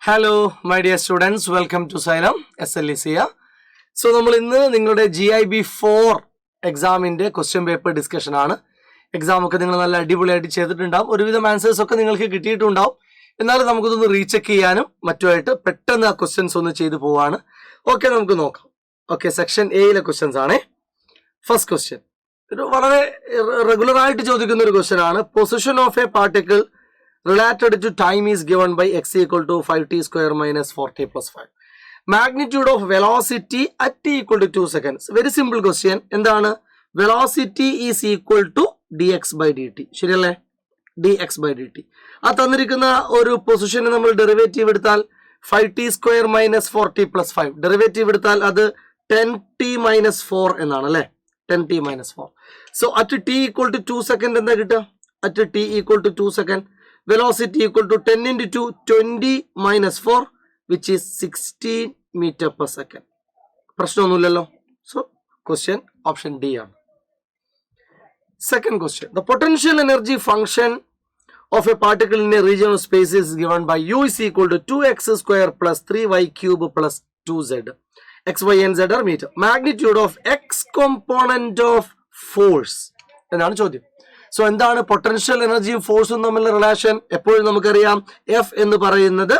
Hello, my dear students. Welcome to Salem SLEC. So, നമ്മൾ ഇന്ന് നിങ്ങളുടെ GIB 4 എക്സാമിന്റെ ക്വസ്റ്റ്യൻ പേപ്പർ ഡിസ്കഷൻ ആണ്. എക്സാം ഒക്കെ നിങ്ങൾ നല്ല അടിപൊളിയായിട്ട് ചെയ്തിട്ടുണ്ടാവും. ഒരുവിധം ആൻസേഴ്സ് ഒക്കെ നിങ്ങൾക്ക് കിട്ടിയിട്ടുണ്ടാവും. എന്നാലും നമുക്കിതൊന്ന് റീചെക്ക് ചെയ്യാനും മറ്റുമായിട്ട് പെട്ടെന്ന് ആ ക്വസ്റ്റ്യൻസ് ഒന്ന് ചെയ്തു പോവാണ്. ഓക്കെ, നമുക്ക് നോക്കാം. ഓക്കെ, സെക്ഷൻ എയിലെ ക്വസ്റ്റ്യൻസ് ആണ്. ഫസ്റ്റ് ക്വസ്റ്റ്യൻ ഒരു വളരെ റെഗുലർ ആയിട്ട് ചോദിക്കുന്ന ഒരു ക്വസ്റ്റ്യൻ ആണ്. Position of A particle related to time is given by x equal to 5t square minus 4t plus 5. Magnitude of velocity at t equal to 2 seconds. Very simple question. എന്താണ്? Velocity is equal to dx by dt. ശരിയല്ലേ? dx by dt. ആ തന്നിരിക്കുന്ന ഒരു പൊസിഷന് നമ്മൾ derivative എടുത്താൽ 5t square minus 4t plus 5. Derivative എടുത്താൽ അത് 10t minus 4 എന്നാണ് അല്ലേ? 10t minus 4. So at t equal to 2 second എന്താ കിട്ടുക? At t equal to 2 second velocity equal to 10 into 2, 20 minus 4, which is 16 meter per second. പ്രശ്നമൊന്നുമില്ലല്ലോ. So, question option D ആണ്. Second question. The potential energy function of a particle in a region of space is given by U is equal to 2x square plus 3y cube plus 2z. X, y and z are meter. Magnitude of x component of force. എന്നാണ് ചോദ്യം. So എന്താണ് potential എനർജിയും ഫോഴ്സും തമ്മിലുള്ള relation? എപ്പോഴും നമുക്കറിയാം F എന്ന് പറയുന്നത്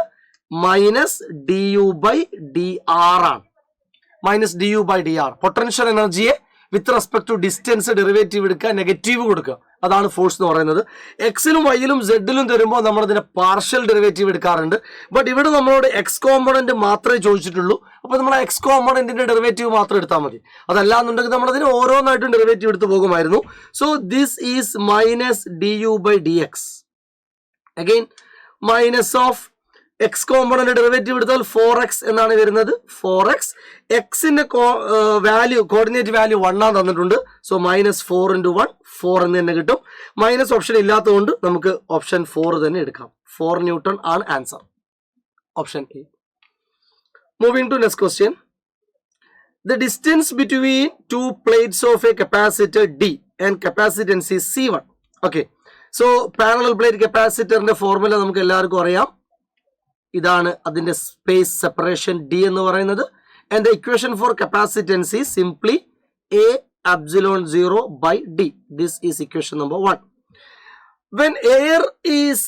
minus D U by D R ആണ്. Minus D U by D R. Potential എനർജിയെ with respect to distance derivative എടുക്കുക, നെഗറ്റീവ് കൊടുക്കുക, അതാണ് ഫോഴ്സ് എന്ന് പറയുന്നത്. എക്സിലും വൈയിലും സെഡിലും തരുമ്പോൾ നമ്മൾ ഇതിന്റെ പാർഷ്യൽ ഡെറിവേറ്റീവ് എടുക്കാറുണ്ട്. ബട്ട് ഇവിടെ നമ്മളോട് എക്സ് കോമ്പോണന്റ് മാത്രമേ ചോദിച്ചിട്ടുള്ളൂ. അപ്പൊ നമ്മൾ എക്സ് കോമ്പോണന്റിന്റെ ഡെറിവേറ്റീവ് മാത്രം എടുത്താൽ മതി. അതല്ലാന്നുണ്ടെങ്കിൽ നമ്മൾ അതിന് ഓരോന്നായിട്ടും ഡെറിവേറ്റീവ് എടുത്ത് പോകുമായിരുന്നു. So this is minus D U by d x. Again minus of x component derivative എടുത്താൽ 4x എന്നാണ് വരുന്നത്. 4x എക്സിന്റെ വാല്യൂ കോർഡിനേറ്റ് വാല്യൂ 1 ആണ് തന്നിട്ടുണ്ട്. സോ മൈനസ് 4 into 1 4 എന്ന് തന്നെ കിട്ടും. മൈനസ് ഓപ്ഷൻ ഇല്ലാത്തതുകൊണ്ട് നമുക്ക് ഓപ്ഷൻ 4 തന്നെ എടുക്കാം. 4 ന്യൂട്ടൺ ആണ് answer. Option A. Moving to next question. The distance between two plates of a capacitor D and capacitance is C1. Okay. So parallel plate capacitorന്റെ formula നമുക്ക് എല്ലാവർക്കും അറിയാം. ഇതാണ് അതിന്റെ സ്പേസ് സെപ്പറേഷൻ ഡി എന്ന് പറയുന്നത്. And the equation for capacitance is simply A epsilon 0 by d. This is equation number 1. When air is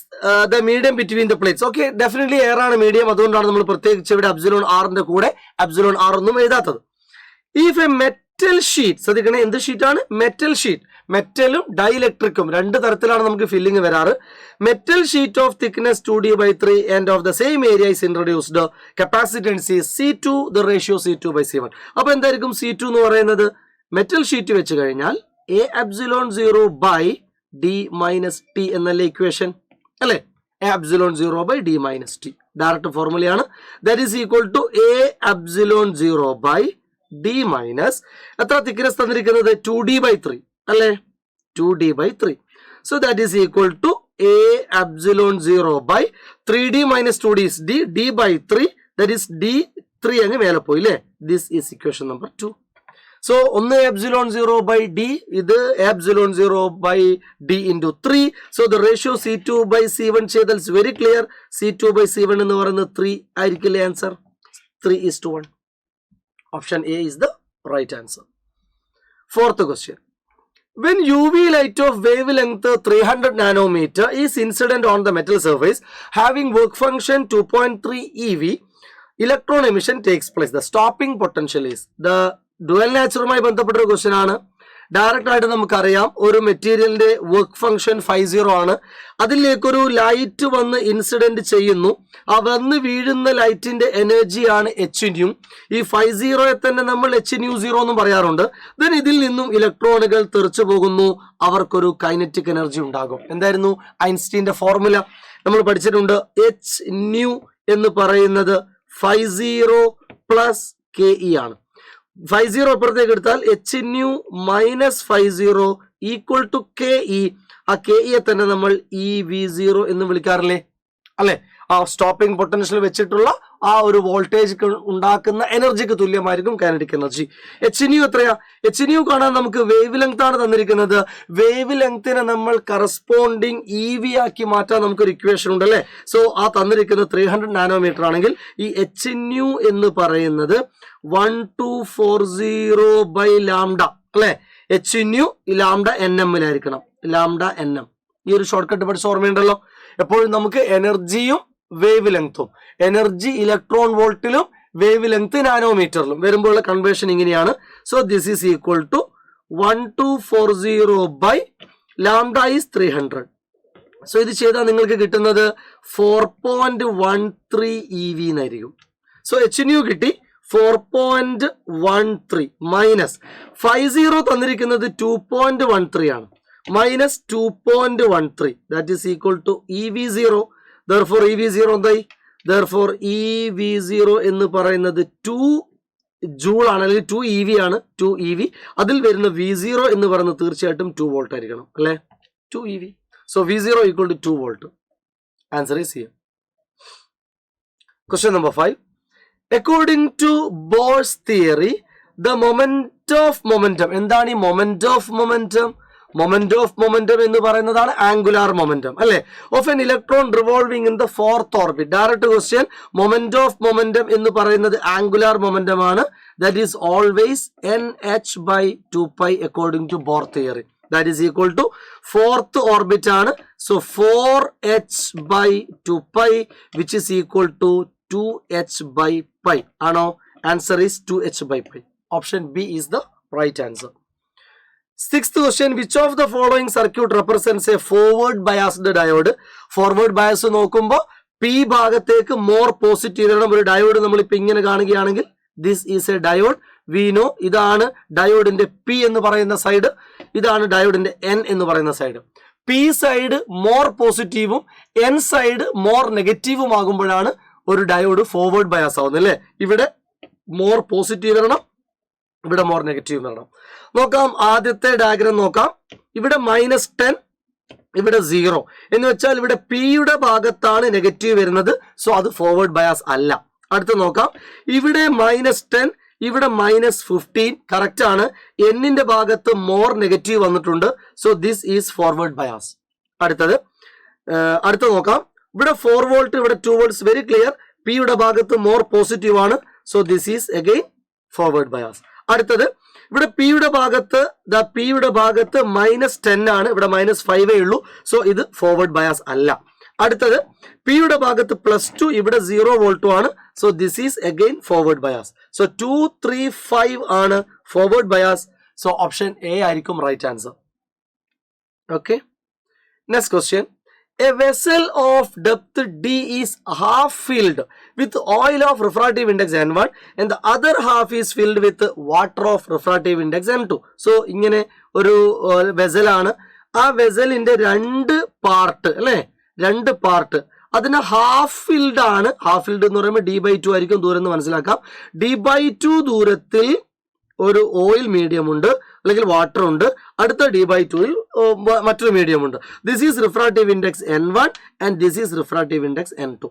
the medium between the plates. Okay, definitely air ആണ് medium. അതുകൊണ്ടാണ് നമ്മൾ പ്രത്യേകിച്ച് ഇവിടെ എപ്സിലോൺ ആറിന്റെ കൂടെ epsilon R ഒന്നും എഴുതാത്തത്. ഇഫ് എ മെറ്റൽ ഷീറ്റ്, ശ്രദ്ധിക്കണേ, എന്ത് ഷീറ്റാണ്? Metal sheet. മെറ്റലും ഡൈഇലക്ട്രിക്കും രണ്ട് തരത്തിലാണ് നമുക്ക് ഫില്ലിംഗ് വരാറ്. Metal sheet of thickness 2d by 3 and of the same area is introduced. Capacitance is C2, the ratio C2 by C1. അപ്പൊ എന്തായിരിക്കും C2 എന്ന് പറയുന്നത്? മെറ്റൽ ഷീറ്റ് വെച്ച് കഴിഞ്ഞാൽ A epsilon 0 by D minus T എന്നല്ലേ equation അല്ലെ? A epsilon 0 by D minus T direct ഫോർമുലയാണ്. That is equal to A epsilon 0 by D minus എത്ര തിക്നെസ് തന്നിരിക്കുന്നത്? 2d by 3 അല്ലേ? 2d by 3. So that is equal to A epsilon 0 by 3d minus 2d is D. D by 3, that is D 3 അങ്ങ് മേലെ പോയി അല്ലേ? This is equation number 2. So ഒന്ന് epsilon 0 by D, ഇത് epsilon 0 by D into 3. So the ratio C2 by C1 ചെയ്താൽ is very clear. C2 by C1 എന്ന് പറയുന്നത് 3 ആയിരിക്കില്ലേ answer? 3:1. Option A is the right answer. Fourth question. When UV light of wavelength 300 nanometer is incident on the metal surface having work function 2.3 eV, electron emission takes place. The stopping potential is. The dual natureമായി ബന്ധപ്പെട്ട ഒരു question ആണ്. Direct ആയിട്ട് നമുക്കറിയാം ഒരു മെറ്റീരിയലിന്റെ work function 50 ആണ്. അതിലേക്കൊരു light വന്ന് ഇൻസിഡന്റ് ചെയ്യുന്നു. ആ വന്ന് വീഴുന്ന ലൈറ്റിന്റെ എനർജിയാണ് Hν. ഈ 50 തന്നെ നമ്മൾ Hν0 എന്നും പറയാറുണ്ട്. ദെൻ ഇതിൽ നിന്നും ഇലക്ട്രോണുകൾ തെറിച്ചു പോകുന്നു. അവർക്കൊരു കൈനറ്റിക് എനർജി ഉണ്ടാകും. എന്തായിരുന്നു ഐൻസ്റ്റീന്റെ ഫോർമുല? നമ്മൾ പഠിച്ചിട്ടുണ്ട്. Hν എന്ന് പറയുന്നത് 50 പ്ലസ് KE ആണ്. 50 അപ്പുറത്തേക്ക് എടുത്താൽ Hν minus 50 equal to KE. ആ KE തന്നെ നമ്മൾ EV0 എന്ന് വിളിക്കാറില്ലേ അല്ലെ? ആ സ്റ്റോപ്പിംഗ് പൊട്ടൻഷ്യൽ വെച്ചിട്ടുള്ള ആ ഒരു വോൾട്ടേജ് ഉണ്ടാക്കുന്ന എനർജിക്ക് തുല്യമായിരിക്കും കൈനറ്റിക് എനർജി. എച്ച് ന്യൂ എത്രയാ? എച്ച് ന്യൂ കാണാൻ നമുക്ക് വേവ് ലെങ്ത് ആണ് തന്നിരിക്കുന്നത്. വേവ് ലെങ്തിനെ നമ്മൾ കറസ്പോണ്ടിങ് EV ആക്കി മാറ്റാൻ നമുക്കൊരു ഇക്വേഷൻ ഉണ്ട് അല്ലേ? സോ ആ തന്നിരിക്കുന്നത് 300 നാനോമീറ്റർ ആണെങ്കിൽ ഈ എച്ച് ന്യൂ എന്ന് പറയുന്നത് 1240 ബൈ ലാംഡ അല്ലെ? എച്ച് ന്യൂ ലാംഡ NM-ലായിരിക്കണം. Lambda NM. ഈ ഒരു ഷോർട്ട് കട്ട് പഠിച്ച ഓർമ്മയുണ്ടല്ലോ. എപ്പോഴും നമുക്ക് എനർജിയും വേവ് ലെങ്ത്തും, എനർജി ഇലക്ട്രോൺ വോൾട്ടിലും വേവ് ലെങ്ത് നാനോമീറ്ററിലും വരുമ്പോഴുള്ള കൺവേർഷൻ ഇങ്ങനെയാണ്. So this is equal to 1240 by lambda is 300. സോ ഇത് ചെയ്താൽ നിങ്ങൾക്ക് കിട്ടുന്നത് 4.13 EV എന്നായിരിക്കും. സോ എച്ച് ന്യൂ കിട്ടി 4.13 മൈനസ് 50 തന്നിരിക്കുന്നത് 2.13 ആണ്. Minus 2.13 that is equal to EV0. therefore EV0 എന്തായി? therefore EV0 എന്ന് പറയുന്നത് 2 ജൂൾ ആണ്, അല്ലെങ്കിൽ 2 EV ആണ്. 2 EV. അതിൽ വരുന്ന V0 എന്ന് പറയുന്നത് തീർച്ചയായിട്ടും 2 വോൾട്ട് ആയിരിക്കണം അല്ലെ? 2 EV. So V0 equal to 2 volt. Answer is here. Question number 5. According to Bohr's theory, the moment of momentum. എന്താണ് ഈ moment of momentum? Moment of momentum എന്ന് പറയുന്നതാണ് ആംഗുലാർ മൊമെന്റം അല്ലെ? Of an electron revolving in the fourth orbit. Direct question. Moment of momentum എന്ന് പറയുന്നത് angular momentum ആണ്. That is always NH/2π according to Bohr theory. That is equal to fourth orbit ആണ്. So 4h/2π which is equal to 2h/π ആണോ? Answer is 2h/π. Option B is the right answer. Sixth question. Which of the following circuit represents a forward biased diode? Forward bias നോക്കുമ്പോൾ P ഭാഗത്തേക്ക് more positive ആണ് ഒരു diode നമ്മൾ ഇപ്പൊ ഇങ്ങനെ കാണുകയാണെങ്കിൽ this is A diode. We know ഇതാണ് ഡയോഡിന്റെ P എന്ന് പറയുന്ന സൈഡ്, ഇതാണ് ഡയോഡിന്റെ N എന്ന് പറയുന്ന സൈഡ്. P സൈഡ് മോർ പോസിറ്റീവും N സൈഡ് മോർ നെഗറ്റീവും ആകുമ്പോഴാണ് ഒരു ഡയോഡ് ഫോർവേഡ് ബയാസ് ആവുന്നത് അല്ലേ? ഇവിടെ മോർ പോസിറ്റീവ് വരണം, ഇവിടെ മോർ നെഗറ്റീവ് വരണം. നോക്കാം, ആദ്യത്തെ ഡയഗ്രാം നോക്കാം. ഇവിടെ -10, ഇവിടെ 0 എന്ന് വെച്ചാൽ ഇവിടെ പിയുടെ ഭാഗത്താണ് നെഗറ്റീവ് വരുന്നത്. സോ അത് ഫോർവേഡ് ബയാസ് അല്ല. അടുത്ത് നോക്കാം, ഇവിടെ -10, ഇവിടെ -15 കറക്റ്റ് ആണ്. എന്നിന്റെ ഭാഗത്ത് മോർ നെഗറ്റീവ് വന്നിട്ടുണ്ട്. So this is forward bias. അടുത്ത നോക്കാം, ഇവിടെ 4 വോൾട്ട്, ഇവിടെ 2 വോൾട്ട്സ്. Very clear. പിയുടെ ഭാഗത്ത് മോർ പോസിറ്റീവ് ആണ്. So this is again forward bias. അടുത്തത് ഇവിടെ പിയുടെ ഭാഗത്ത് -10 ആണ്, ഇവിടെ -5 ഉള്ളൂ. സോ ഇത് ഫോർവേഡ് ബയാസ് അല്ല. അടുത്തത് പിയുടെ ഭാഗത്ത് +2, ഇവിടെ 0 വോൾട്ടും ആണ്. So this is again forward bias. So 2, 3, 5 ആണ് forward bias. So option A ആയിരിക്കും right answer. Okay, next question. A vessel of depth D is half filled with oil of refractive index N1 and the other half is filled with water of refractive index N2. So ഇങ്ങനെ ഒരു vessel ആണ്. ആ വെസലിന്റെ 2 part അല്ലെ, 2 part, അതിന് half filled ആണ്. Half filled എന്ന് പറയുമ്പോൾ D/2 ആയിരിക്കും ദൂരം എന്ന് മനസ്സിലാക്കാം. D/2 ദൂരത്തിൽ ഒരു ഓയിൽ മീഡിയം ഉണ്ട്, അല്ലെങ്കിൽ വാട്ടർ ഉണ്ട്. അടുത്ത D/2ൽ മറ്റൊരു മീഡിയം ഉണ്ട്. This is refractive index N1 and this is refractive index N2.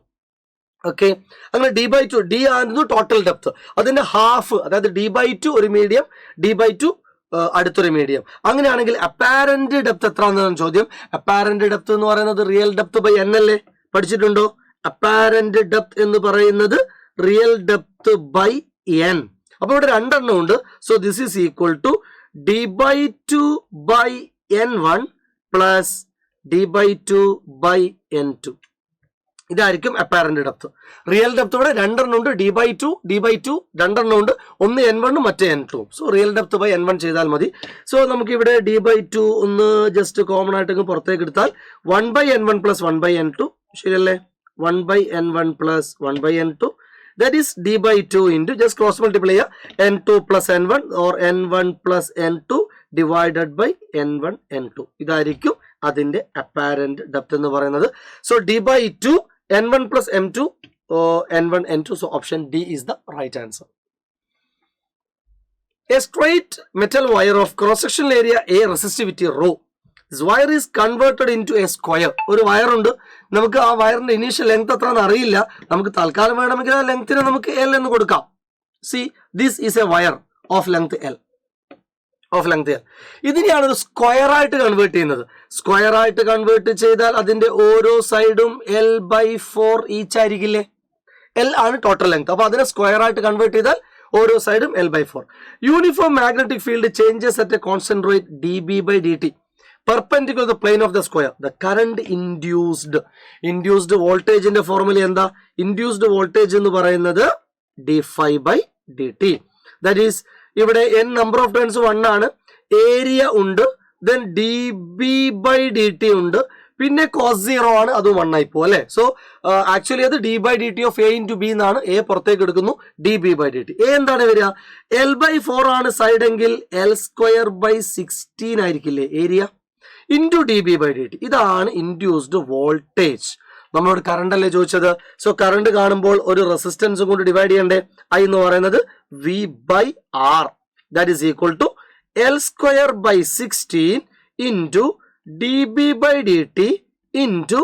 Okay, അങ്ങനെ D/2, D ആയിരുന്നു ടോട്ടൽ ഡെപ്ത്. അതിന്റെ ഹാഫ്, അതായത് D/2 ഒരു മീഡിയം, D/2 അടുത്തൊരു മീഡിയം. അങ്ങനെയാണെങ്കിൽ അപ്പാരന്റ് ഡെപ്ത് എത്ര എന്നാണ് ചോദ്യം. അപ്പാരന്റ് ഡെപ്ത് എന്ന് പറയുന്നത് റിയൽ ഡെപ്ത് ബൈ N അല്ലേ? പഠിച്ചിട്ടുണ്ടോ? അപ്പാരന്റ് ഡെപ്ത് എന്ന് പറയുന്നത് റിയൽ ഡെപ്ത് ബൈ N. അപ്പൊ ഇവിടെ 2 എണ്ണം ഉണ്ട്. So this is equal to D/2 by N1 plus D/2 by N2. ഇതായിരിക്കും അപ്പാരന്റ് ഡെപ്ത്. റിയൽ ഡെപ്ത് ഇവിടെ 2 എണ്ണം ഉണ്ട്. D/2 2 എണ്ണം ഉണ്ട്. ഒന്ന് N1 മറ്റേ N2. So real depth by N1 ചെയ്താൽ മതി. സോ നമുക്ക് ഇവിടെ D/2 ഒന്ന് ജസ്റ്റ് കോമൺ ആയിട്ട് പുറത്തേക്ക് എടുത്താൽ 1/N1 പ്ലസ് 1/N2 ശരിയല്ലേ? 1/N1 plus 1/N2. That is D/2 into, just cross multiply N2 plus N1 or N1 plus N2 divided by N1 N2. ഇതായിരിക്കും അതിന്റെ അപ്പാരന്റ് ഡെപ്ത് എന്ന് പറയുന്നത്. So D/2 N1 plus M2 N1 N2. So option D is the right answer. A straight metal wire of cross sectional area A, resistivity rho, This wire is converted into a square. ഒരു wire ഉണ്ട്, നമുക്ക് ആ വയറിന്റെ initial length എത്രയെന്ന് അറിയില്ല, നമുക്ക് തൽക്കാലം വേണമെങ്കിൽ ആ ലെങ്തിനെ നമുക്ക് L എന്ന് കൊടുക്കാം. See, this is a wire of length L. ഇതിനെയാണ് ഒരു സ്ക്വയർ ആയിട്ട് കൺവേർട്ട് ചെയ്യുന്നത്. സ്ക്വയർ ആയിട്ട് കൺവേർട്ട് ചെയ്താൽ അതിന്റെ ഓരോ സൈഡും L/4 ഈച്ച് ആയിരിക്കില്ലേ? L ആണ് ടോട്ടൽ ലെങ്ത്. അപ്പൊ അതിനെ സ്ക്വയർ ആയിട്ട് കൺവേർട്ട് ചെയ്താൽ ഓരോ സൈഡും L/4. Uniform magnetic field changes at A constant rate dB/dt perpendicular to the plane of the square. The current induced voltage in the formula എന്താ? Induced voltage എന്ന് പറയുന്നത് dφ/dt. That is, ഇവിടെ n number of turns 1 ആണ്, area ഉണ്ട്, then dB/dt ഉണ്ട്, പിന്നെ cos 0 ആണ്, അത് 1 ആയി പോകും അല്ലെ. സോ ആക്ച്വലി അത് d/dt of a into b എന്നാണ്. a പുറത്തേക്ക് എടുക്കുന്നു, dB/dt. a എന്താണ് വരിക? L/4 ആണ് സൈഡ് എങ്കിൽ L²/16 ആയിരിക്കില്ലേ ഏരിയ, ഇൻറ്റു dB/dt. ഇതാണ് ഇൻഡ്യൂസ്ഡ് വോൾട്ടേജ്. നമ്മളോട് കറണ്ട് അല്ലേ ചോദിച്ചത്. സോ കറണ്ട് കാണുമ്പോൾ ഒരു റെസിസ്റ്റൻസ് കൊണ്ട് ഡിവൈഡ് ചെയ്യണ്ടേ. I എന്ന് പറയുന്നത് V/R, that is equal to L²/16 into dB/dt into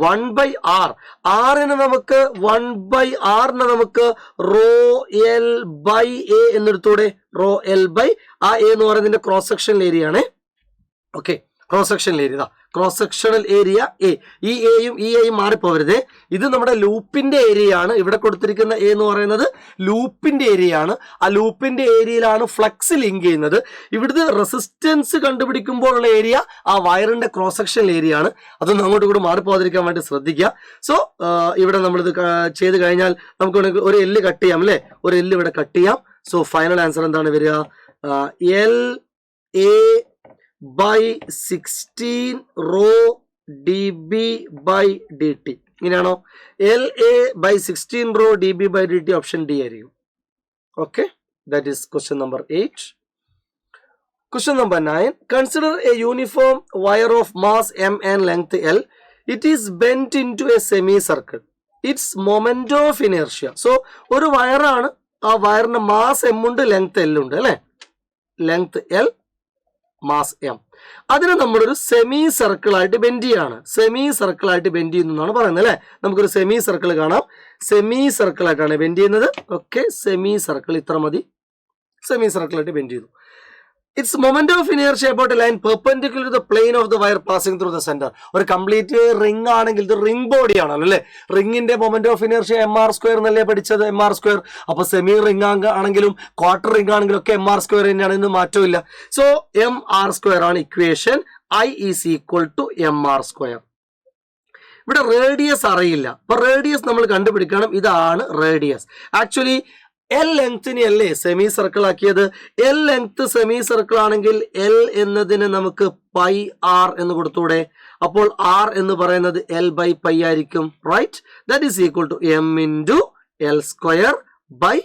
1/R. ആറിന് നമുക്ക് 1/R നമുക്ക് ρL/A എന്നെടുത്തൂടെ. ρL/ ആ A എന്ന് പറയുന്നതിന്റെ ക്രോസ് സെക്ഷണൽ ഏരിയ ആണ്. Okay, cross sectional area, cross sectional area A. ഈ എയും ഈ എയും മാറിപ്പോവരുതേ. ഇത് നമ്മുടെ ലൂപ്പിന്റെ ഏരിയ ആണ്. ഇവിടെ കൊടുത്തിരിക്കുന്ന എ എന്ന് പറയുന്നത് ലൂപ്പിന്റെ ഏരിയ ആണ്. ആ ലൂപ്പിന്റെ ഏരിയയിലാണ് ഫ്ലക്സ് ലിങ്ക് ചെയ്യുന്നത്. ഇവിടുത്തെ റെസിസ്റ്റൻസ് കണ്ടുപിടിക്കുമ്പോൾ ഉള്ള ഏരിയ ആ വയറിന്റെ ക്രോസ് സെക്ഷണൽ ഏരിയ ആണ്. അതൊന്നും അങ്ങോട്ടും കൂടെ മാറിപ്പോകാതിരിക്കാൻ വേണ്ടി ശ്രദ്ധിക്കുക. സോ ഇവിടെ നമ്മളിത് ചെയ്ത് കഴിഞ്ഞാൽ നമുക്ക് ഒരു എല്ല് കട്ട് ചെയ്യാം അല്ലെ. ഒരു എല്ല് ഇവിടെ കട്ട് ചെയ്യാം. സോ ഫൈനൽ ആൻസർ എന്താണ് വരിക? LA/16 ρ dB/dt. ഇങ്ങനെയാണോ? LA/16 ρ dB/dt ഓപ്ഷൻ ഡി ആയിരിക്കും. Okay, that is question number 8. Question number 9. Consider a uniform wire of mass m and length L. It is bent into a semicircle. Its moment of inertia. So ഒരു വയറാണ്, ആ വയറിന് mass m ഉണ്ട്, length L ഉണ്ട് അല്ലെ. Length L, mass m. അതിനെ നമ്മളൊരു semi circle ആയിട്ട് bend ചെയ്യാണ്. സെമി സർക്കിൾ ആയിട്ട് ബെൻഡ് ചെയ്യുന്നു എന്നാണ് പറയുന്നത് അല്ലെ. നമുക്കൊരു സെമി സർക്കിൾ കാണാം. സെമി സർക്കിൾ ആയിട്ടാണ് ബെൻഡ് ചെയ്യുന്നത്. ഓക്കെ, സെമി സർക്കിൾ ഇത്ര മതി. സെമി സർക്കിൾ ആയിട്ട് ബെൻഡ് ചെയ്തു. Its moment of inertia about a line perpendicular to the plane of the wire passing through the center. ഒരു കംപ്ലീറ്റ് റിംഗ് ആണെങ്കിൽ ഇത് റിംഗ് ബോഡി ആണല്ലോ അല്ലെ. റിംഗിന്റെ മൊമെന്റ് ഓഫ് ഇനർഷ്യ mr² എന്നല്ലേ പഠിച്ചത്, mr². അപ്പൊ സെമി റിംഗ് ആണെങ്കിലും ക്വാർട്ടർ റിംഗ് ആണെങ്കിലും ഒക്കെ mr² തന്നെയാണ്, ഇന്ന് മാറ്റമില്ല. സോ mr² ആണ് equation. I is equal to mr². ഇവിടെ റേഡിയസ് അറിയില്ല. അപ്പൊ റേഡിയസ് നമ്മൾ കണ്ടുപിടിക്കണം. ഇതാണ് റേഡിയസ്. ആക്ച്വലി L ലെങ്തിനെ അല്ലേ സെമി സർക്കിൾ ആക്കിയത്. L ലെങ്ത് സെമി സർക്കിൾ ആണെങ്കിൽ L എന്നതിന് നമുക്ക് πr എന്ന് കൊടുത്തൂടെ. അപ്പോൾ r എന്ന് പറയുന്നത് L/π ആയിരിക്കും. Right, that is equal to m into L²/π².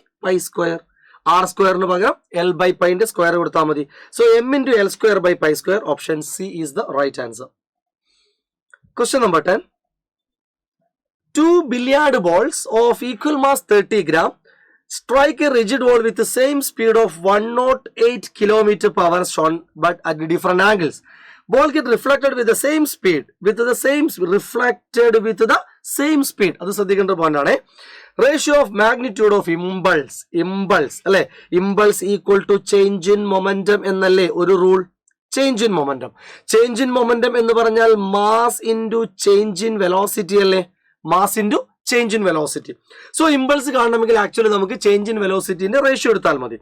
r² പകരം L/π സ്ക്വയർ കൊടുത്താൽ മതി. So m into L²/π². Option C is the right answer. Question number 10. 2 billiard balls of equal mass 30 gram strike a rigid wall with the same speed of 108 km/h shown but at different angles. Ball get reflected with the same speed. അത് ശ്രദ്ധിക്കേണ്ട point ആണ്. Ratio of magnitude of impulse അല്ലെ. Impulse equal to change in momentum എന്നല്ലേ ഒരു rule. Change in momentum എന്ന് പറഞ്ഞാൽ mass into change in velocity അല്ലേ. Mass into change in velocity. So impulse കാണണമെങ്കിൽ ആക്ച്വലി നമുക്ക് ചേഞ്ച് ഇൻ വെലോസിറ്റിന്റെ റേഷ്യോ എടുത്താൽ മതി.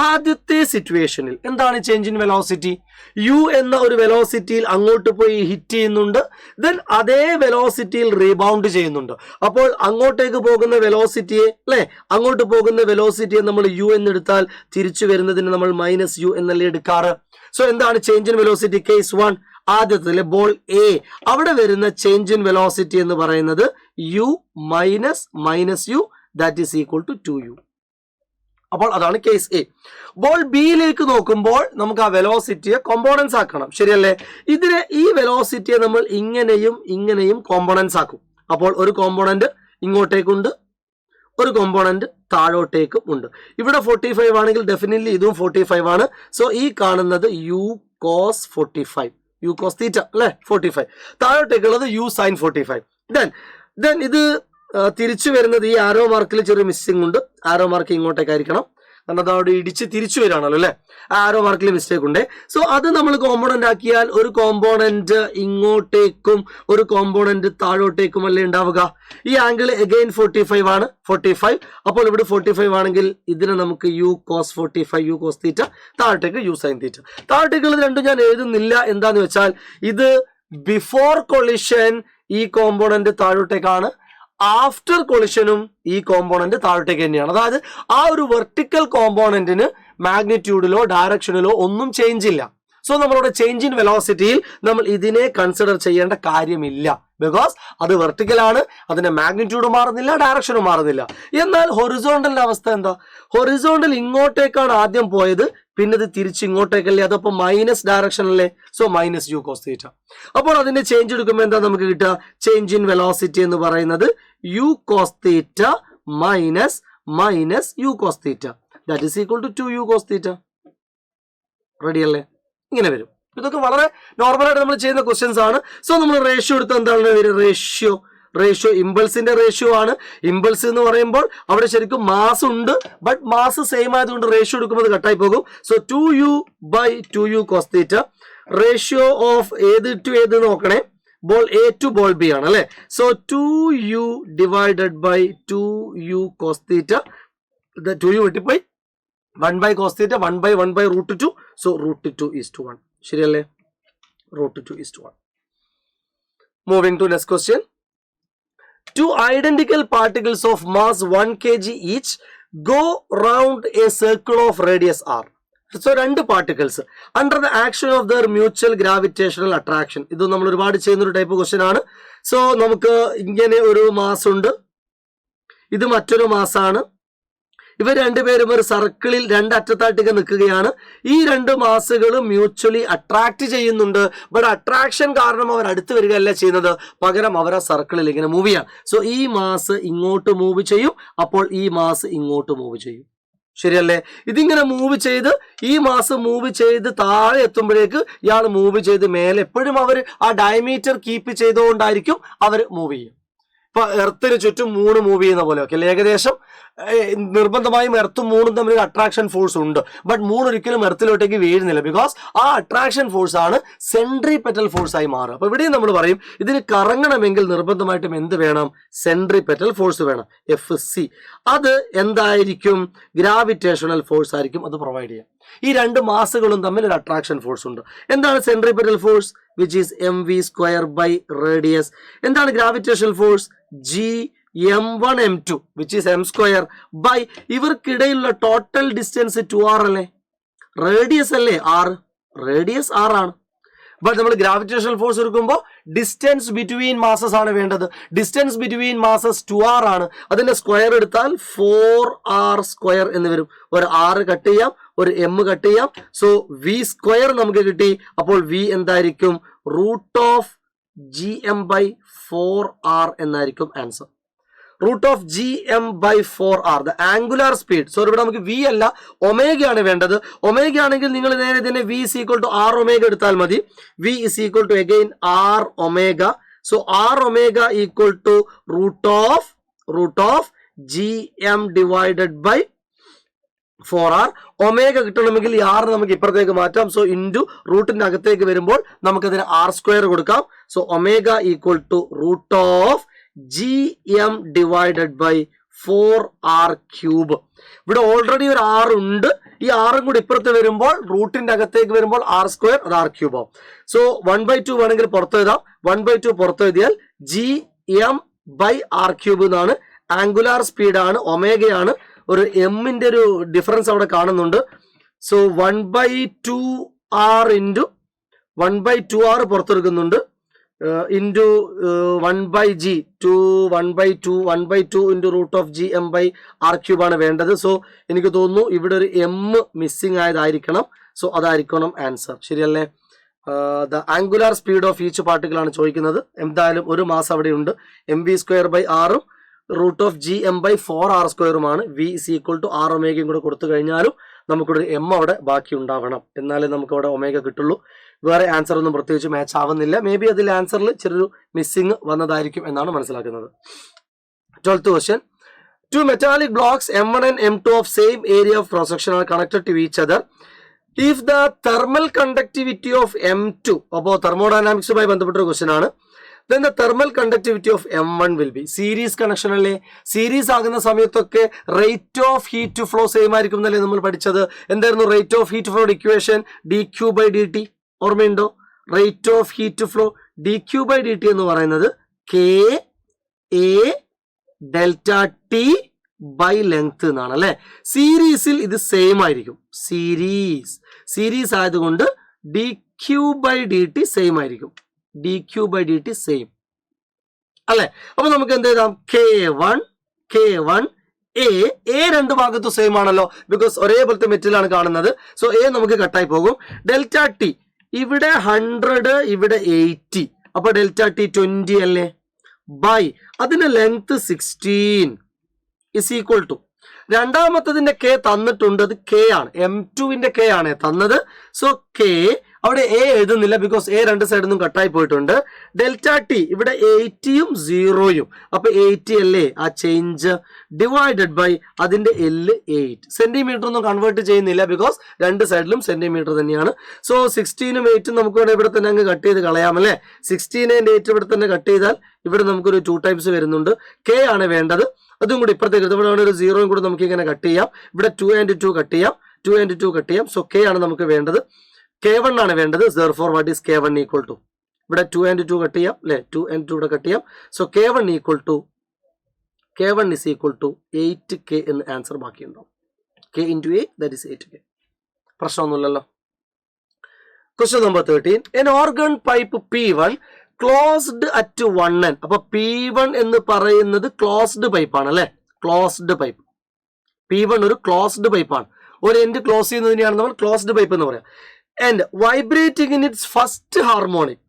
ആദ്യത്തെ സിറ്റുവേഷനിൽ എന്താണ് ചേഞ്ച് ഇൻ വെലോസിറ്റി? യു എന്ന ഒരു വെലോസിറ്റിയിൽ അങ്ങോട്ട് പോയി ഹിറ്റ് ചെയ്യുന്നുണ്ട്, ദെൻ അതേ വെലോസിറ്റിയിൽ റീബൗണ്ട് ചെയ്യുന്നുണ്ട്. അപ്പോൾ അങ്ങോട്ടേക്ക് പോകുന്ന വെലോസിറ്റിയെ അല്ലെ, അങ്ങോട്ട് പോകുന്ന വെലോസിറ്റിയെ നമ്മൾ യു എന്നെടുത്താൽ തിരിച്ചു വരുന്നതിന് നമ്മൾ -u എന്നല്ലേ എടുക്കാറ്. സോ എന്താണ് ചേഞ്ച് ഇൻ വെലോസിറ്റി? കേസ് 1 ആദ്യത്തിലെ ബോൾ എ, അവിടെ വരുന്ന ചേഞ്ച് ഇൻ വെലോസിറ്റി എന്ന് പറയുന്നത് u minus u, that is equal to 2u. അപ്പോൾ അതാണ് കേസ് എ. ബോൾ ബിയിലേക്ക് നോക്കുമ്പോൾ നമുക്ക് ആ വെലോസിറ്റിയെ കോമ്പോണൻസ് ആക്കണം, ശരിയല്ലേ? ഈ വെലോസിറ്റിയെ നമ്മൾ ഇങ്ങനെയും കോമ്പോണൻസ് ആക്കും. അപ്പോൾ ഒരു കോമ്പോണന്റ് ഇങ്ങോട്ടേക്കുണ്ട്, ഒരു കോമ്പോണന്റ് താഴോട്ടേക്കും ഉണ്ട്. ഇവിടെ 45 ആണെങ്കിൽ ഡെഫിനറ്റ്ലി ഇതും 45 ആണ്. സോ ഈ കാണുന്നത് u cos 45 U cos theta അല്ലെ 45. താഴോട്ടേക്കുള്ളത് യു സൈൻ 45. ദെൻ ഇത് തിരിച്ചു വരുന്നത് ഈ ആരോ മാർക്കിൽ ചെറിയ മിസ്സിംഗ് ഉണ്ട്. ആരോ മാർക്ക് ഇങ്ങോട്ടേക്കായിരിക്കണം, കാരണം അത് അവിടെ ഇടിച്ച് തിരിച്ചു വരികയാണല്ലോ അല്ലെ. ആരോ മാർക്കിൽ മിസ്റ്റേക്ക് ഉണ്ട്. സോ അത് നമ്മൾ കോമ്പോണന്റ് ആക്കിയാൽ ഒരു കോമ്പോണന്റ് ഇങ്ങോട്ടേക്കും ഒരു കോമ്പോണന്റ് താഴോട്ടേക്കും അല്ലേ ഉണ്ടാവുക. ഈ ആംഗിൾ അഗൈൻ 45 ആണ്, 45. അപ്പോൾ ഇവിടെ 45 ആണെങ്കിൽ ഇതിനെ നമുക്ക് U cos 45 U cos theta, താഴോട്ടേക്ക് യു സൈൻ തീറ്റ. താഴോട്ടേക്കുള്ളത് രണ്ടും ഞാൻ എഴുതുന്നില്ല. എന്താന്ന് വെച്ചാൽ ഇത് ബിഫോർ കൊളിഷൻ ഈ കോമ്പോണന്റ് താഴോട്ടേക്കാണ്, ആഫ്റ്റർ കൊളിഷനും ഈ കോമ്പോണന്റ് താഴോട്ടേക്ക് തന്നെയാണ്. അതായത് ആ ഒരു വെർട്ടിക്കൽ കോമ്പോണന്റിന് മാഗ്നിറ്റ്യൂഡിലോ ഡയറക്ഷനിലോ ഒന്നും ചേഞ്ച് ഇല്ല. സോ നമ്മളുടെ ചേഞ്ച് ഇൻ വെലോസിറ്റിയിൽ നമ്മൾ ഇതിനെ കൺസിഡർ ചെയ്യേണ്ട കാര്യമില്ല. ബിക്കോസ് അത് വെർട്ടിക്കൽ ആണ്, അതിന്റെ മാഗ്നിറ്റ്യൂഡ് മാറുന്നില്ല, ഡയറക്ഷനും മാറുന്നില്ല. എന്നാൽ ഹൊറിസോണ്ടലിന്റെ അവസ്ഥ എന്താ? ഹൊറിസോണ്ടൽ ഇങ്ങോട്ടേക്കാണ് ആദ്യം പോയത്, പിന്നെ ഇത് തിരിച്ച് ഇങ്ങോട്ടേക്കല്ലേ, അതപ്പോൾ മൈനസ് ഡയറക്ഷൻ അല്ലേ. So minus u cos theta. അപ്പോൾ അതിന്റെ ചേഞ്ച് എടുക്കുമ്പോൾ എന്താ നമുക്ക് കിട്ടുക? ചേഞ്ച് ഇൻ വെലോസിറ്റി എന്ന് പറയുന്നത് u cos theta minus u cos theta, that is equal to 2u cos theta. Ready അല്ലേ? ഇങ്ങനെ വരും. ഇതൊക്കെ വളരെ നോർമലായിട്ട് നമ്മൾ ചെയ്യുന്ന ക്വസ്റ്റ്യൻസ് ആണ്. സോ നമ്മൾ റേഷ്യോ എടുത്ത് എന്താണ് റേഷ്യോ ഇമ്പൾസിന്റെ റേഷ്യോ ആണ്. ഇമ്പൾസ് എന്ന് പറയുമ്പോൾ അവിടെ ശരിക്കും മാസ് ഉണ്ട്, ബട്ട് മാസ് സെയിം ആയതുകൊണ്ട് റേഷ്യോ എടുക്കുമ്പോൾ അത് കട്ടായി പോകും. So 2u/2u cos theta. Ratio of ഏത് ടു ഏത് നോക്കണേ, ball A to ball B ആണ് അല്ലെ. സോ 2u divided by 2u cos theta. 2u വെട്ടിപ്പോയി, 1 cos theta, 1 root 2. So root 2 is to 1. ശരിയല്ലേ? root 2 is to 1. Moving to next question. Two identical particles of mass 1 kg each go round a circle of radius r. So രണ്ട് particles under the action of there mutual gravitational attraction. ഇത് നമ്മൾ ഒരുപാട് ചെയ്യുന്ന ഒരു type question ആണ്. So നമുക്ക് ഇങ്ങനെ ഒരു മാസ് ഉണ്ട്, ഇത് മറ്റൊരു മാസാണ്. ഇവർ രണ്ടുപേരും ഒരു സർക്കിളിൽ രണ്ടറ്റത്തായിട്ടൊക്കെ നിൽക്കുകയാണ്. ഈ രണ്ട് മാസുകളും മ്യൂച്വലി അട്രാക്ട് ചെയ്യുന്നുണ്ട്. ബട്ട് അട്രാക്ഷൻ കാരണം അവർ അടുത്ത് വരികയല്ല ചെയ്യുന്നത്, പകരം അവർ ആ സർക്കിളിൽ ഇങ്ങനെ മൂവ് ചെയ്യാം. സോ ഈ മാസ് ഇങ്ങോട്ട് മൂവ് ചെയ്യും, അപ്പോൾ ഈ മാസ് ഇങ്ങോട്ട് മൂവ് ചെയ്യും. ശരിയല്ലേ? ഇതിങ്ങനെ മൂവ് ചെയ്ത് ഈ മാസ് മൂവ് ചെയ്ത് താഴെ എത്തുമ്പോഴേക്ക് ഇയാൾ മൂവ് ചെയ്ത് മേലെ, എപ്പോഴും അവർ ആ ഡയമീറ്റർ കീപ്പ് ചെയ്തുകൊണ്ടായിരിക്കും അവർ മൂവ് ചെയ്യും. ഇപ്പൊ എർത്തിന് ചുറ്റും മൂണ് മൂവ് ചെയ്യുന്ന പോലെ ഒക്കെ ഏകദേശം നിർബന്ധമായും എർത്തും മൂണും തമ്മിൽ അട്രാക്ഷൻ ഫോഴ്സ് ഉണ്ട്. ബട്ട് മൂൺ ഒരിക്കലും എർത്തിലോട്ടേക്ക് വീഴുന്നില്ല, ബിക്കോസ് ആ അട്രാക്ഷൻ ഫോഴ്സ് ആണ് സെൻട്രിപെറ്റൽ ഫോഴ്സ് ആയി മാറുക. അപ്പൊ ഇവിടെയും നമ്മൾ പറയും ഇതിന് കറങ്ങണമെങ്കിൽ നിർബന്ധമായിട്ടും എന്ത് വേണം? സെൻട്രിപെറ്റൽ ഫോഴ്സ് വേണം, FC. അത് എന്തായിരിക്കും? ഗ്രാവിറ്റേഷണൽ ഫോഴ്സ് ആയിരിക്കും അത് പ്രൊവൈഡ് ചെയ്യുക. ഈ രണ്ട് മാസുകളും തമ്മിൽ ഒരു അട്രാക്ഷൻ ഫോഴ്സ് ഉണ്ട്. എന്താണ് centripetal force? Which is mv² by radius. എന്താണ് gravitational force? Gm1 m2 which is m² by ഇവർക്കിടയിലുള്ള ടോട്ടൽ ഡിസ്റ്റൻസ് 2r അല്ലേ, റേഡിയസ് അല്ലേ r, റേഡിയസ് r ആണ്. ബട്ട് നമ്മൾ ഗ്രാവിറ്റേഷണൽ ഫോഴ്സ് എടുക്കുമ്പോൾ ഡിസ്റ്റൻസ് ബിറ്റ്വീൻ മാസസ് ആണ് വേണ്ടത്. ഡിസ്റ്റൻസ് ബിറ്റ്വീൻ മാസസ് 2r ആണ്. അതിന്റെ സ്ക്വയർ എടുത്താൽ 4r² എന്ന് വരും. ഒരു r കട്ട് ചെയ്യാം, ഒരു m കട്ട് ചെയ്യാം. സോ v² നമുക്ക് കിട്ടി. അപ്പോൾ v എന്തായിരിക്കും? √Gm/4r എന്നായിരിക്കും answer. √Gm/4r, the angular speed. So ഇവിടെ നമുക്ക് v അല്ല ഒമേഗയാണ് വേണ്ടത്. ഒമേഗ ആണെങ്കിൽ നിങ്ങൾ നേരെ ഇതിനെ v is equal to r omega എടുത്താൽ മതി. v is equal to again r omega. So r omega equal to √of Gm divided by 4r. Omega കിട്ടണമെങ്കിൽ ഈ r നമുക്ക് ഇപ്പുറത്തേക്ക് മാറ്റാം. സോ ഇൻറ്റു റൂട്ടിന്റെ അകത്തേക്ക് വരുമ്പോൾ നമുക്കതിന് r² കൊടുക്കാം. So omega equal to √of Gm divided by 4r³. ഇവിടെ ഓൾറെഡി ഒരു r ഉണ്ട്. ഈ r കൂടി ഇപ്പുറത്ത് വരുമ്പോൾ റൂട്ടിന്റെ അകത്തേക്ക് വരുമ്പോൾ r², അത് r³ ആവും. സോ 1/2 വേണമെങ്കിൽ പുറത്ത് എഴുതാം. 1/2 പുറത്ത് എഴുതിയാൽ Gm/r³ എന്നാണ്. ആംഗുലാർ സ്പീഡാണ്, ഒമേഗയാണ്. ഒരു എമ്മിന്റെ ഒരു ഡിഫറൻസ് അവിടെ കാണുന്നുണ്ട്. സോ 1/2r ഇൻറ്റു 1/2r പുറത്തെടുക്കുന്നുണ്ട്, ഇൻറ്റു 1/g 1/2 ഇൻറ്റു √Gm/r³ ആണ് വേണ്ടത്. സോ എനിക്ക് തോന്നുന്നു ഇവിടെ ഒരു m മിസ്സിംഗ് ആയതായിരിക്കണം. സോ അതായിരിക്കണം ആൻസർ. ശരിയല്ലേ? The angular speed of each particle ആണ് ചോദിക്കുന്നത്. എന്തായാലും ഒരു മാസ് അവിടെ ഉണ്ട്. mv² ബൈ r ഉം root of G M by 4r²ഉമാണ്. V is equal to R ഒമേഗയും കൂടെ കൊടുത്തു കഴിഞ്ഞാലും നമുക്കിവിടെ എം അവിടെ ബാക്കി ഉണ്ടാവണം, എന്നാലേ നമുക്ക് അവിടെ ഒമേഗ കിട്ടുള്ളൂ. വേറെ ആൻസർ ഒന്നും പ്രത്യേകിച്ച് മാച്ച് ആവുന്നില്ല. മേ ബി അതിൽ ആൻസറിൽ ചെറിയൊരു മിസ്സിങ് വന്നതായിരിക്കും എന്നാണ് മനസ്സിലാക്കുന്നത്. 12th question. Two metallic blocks M1 and M2 of same area of cross section are connected to each other. If the thermal conductivity of M2, അപ്പോൾ തെർമോഡൈനാമിക്സുമായി ബന്ധപ്പെട്ട ക്വസ്റ്റ്യൻ ആണ്. Then the thermal conductivity of M1 will be series connection അല്ലേ? Series ആകുന്ന സമയത്തൊക്കെ rate of heat flow same ആയിരിക്കും എന്നല്ലേ നമ്മൾ പഠിച്ചത്? എന്തായിരുന്നു rate of heat flow equation? dq/dt. ഓർമ്മയുണ്ടോ? Rate of heat flow dq/dt എന്ന് പറയുന്നത് KA delta T by length എന്നാണ് അല്ലെ. സീരീസിൽ ഇത് സെയിം ആയിരിക്കും. സീരീസ് ആയതുകൊണ്ട് dq/dt സെയിം ആയിരിക്കും. dq/dt സെയിം അല്ലെ. അപ്പൊ നമുക്ക് എന്ത് എഴുതാം? K1 A രണ്ട് ഭാഗത്തും സെയിം ആണല്ലോ, ബിക്കോസ് ഒരേപോലത്തെ മെറ്റീരിയൽ ആണ് കാണുന്നത്. സോ A നമുക്ക് കട്ടായി പോകും. ഡെൽറ്റ ടി ഇവിടെ 100, ഇവിടെ 80, അപ്പൊ ഡെൽറ്റ ടി 20 അല്ലേ, ബൈ അതിന്റെ ലെങ്ത് 16 ഇസ് ഈക്വൽ ടു രണ്ടാമത്തതിന്റെ K തന്നിട്ടുണ്ട്, അത് K ആണ്, M2വിന്റെ K ആണ് തന്നത്. സോ K അവിടെ A എഴുതുന്നില്ല, ബിക്കോസ് A രണ്ട് സൈഡിൽ നിന്നും കട്ടായി പോയിട്ടുണ്ട്. ഡെൽറ്റ ടി ഇവിടെ 80യും 0യും, അപ്പൊ 80 അല്ലേ ആ ചേഞ്ച്, ഡിവൈഡഡ് ബൈ അതിന്റെ L 8. സെന്റിമീറ്റർ ഒന്നും കൺവേർട്ട് ചെയ്യുന്നില്ല, ബിക്കോസ് രണ്ട് സൈഡിലും സെന്റിമീറ്റർ തന്നെയാണ്. സോ 16ഉം 8ഉം നമുക്ക് ഇവിടെ തന്നെ അങ്ങ് കട്ട് ചെയ്ത് കളയാം അല്ലേ. 16 and 8 ഇവിടെ തന്നെ കട്ട് ചെയ്താൽ ഇവിടെ നമുക്കൊരു 2 ടൈംസ് വരുന്നുണ്ട്. K ആണ് വേണ്ടത്, അതും കൂടി ഇപ്പുറത്തേക്ക് ഇവിടെ ഒരു 0യും കൂടി നമുക്ക് ഇങ്ങനെ കട്ട് ചെയ്യാം. ഇവിടെ 2 and 2 കട്ട് ചെയ്യാം, 2 and 2 കട്ട് ചെയ്യാം. സോ K ആണ് നമുക്ക് വേണ്ടത്, K1 ആണ് വേണ്ടത്. Therefore what is K1 equal to? ഇവിടെ 2 and 2 കട്ട് ചെയ്യാം അല്ലെ, 2 and 2 ഇവിടെ കട്ട് ചെയ്യാം. So K1 is equal to 8K എന്ന് ആൻസർ ബാക്കിയുണ്ടാവും. K into 8, that is 8K. പ്രശ്നമൊന്നുമില്ലല്ലോ. Question number 13. An organ pipe P1 closed at 1N. അപ്പൊ P1 എന്ന് പറയുന്നത് ക്ലോസ്ഡ് പൈപ്പ് ആണ് അല്ലെ, ക്ലോസ്ഡ് പൈപ്പ്. P1 ഒരു ക്ലോസ്ഡ് പൈപ്പ് ആണ്. ഒരു എൻഡ് ക്ലോസ് ചെയ്യുന്നതിനെയാണ് നമ്മൾ ക്ലോസ്ഡ് പൈപ്പ് എന്ന് പറയാം. And vibrating in it's first harmonic.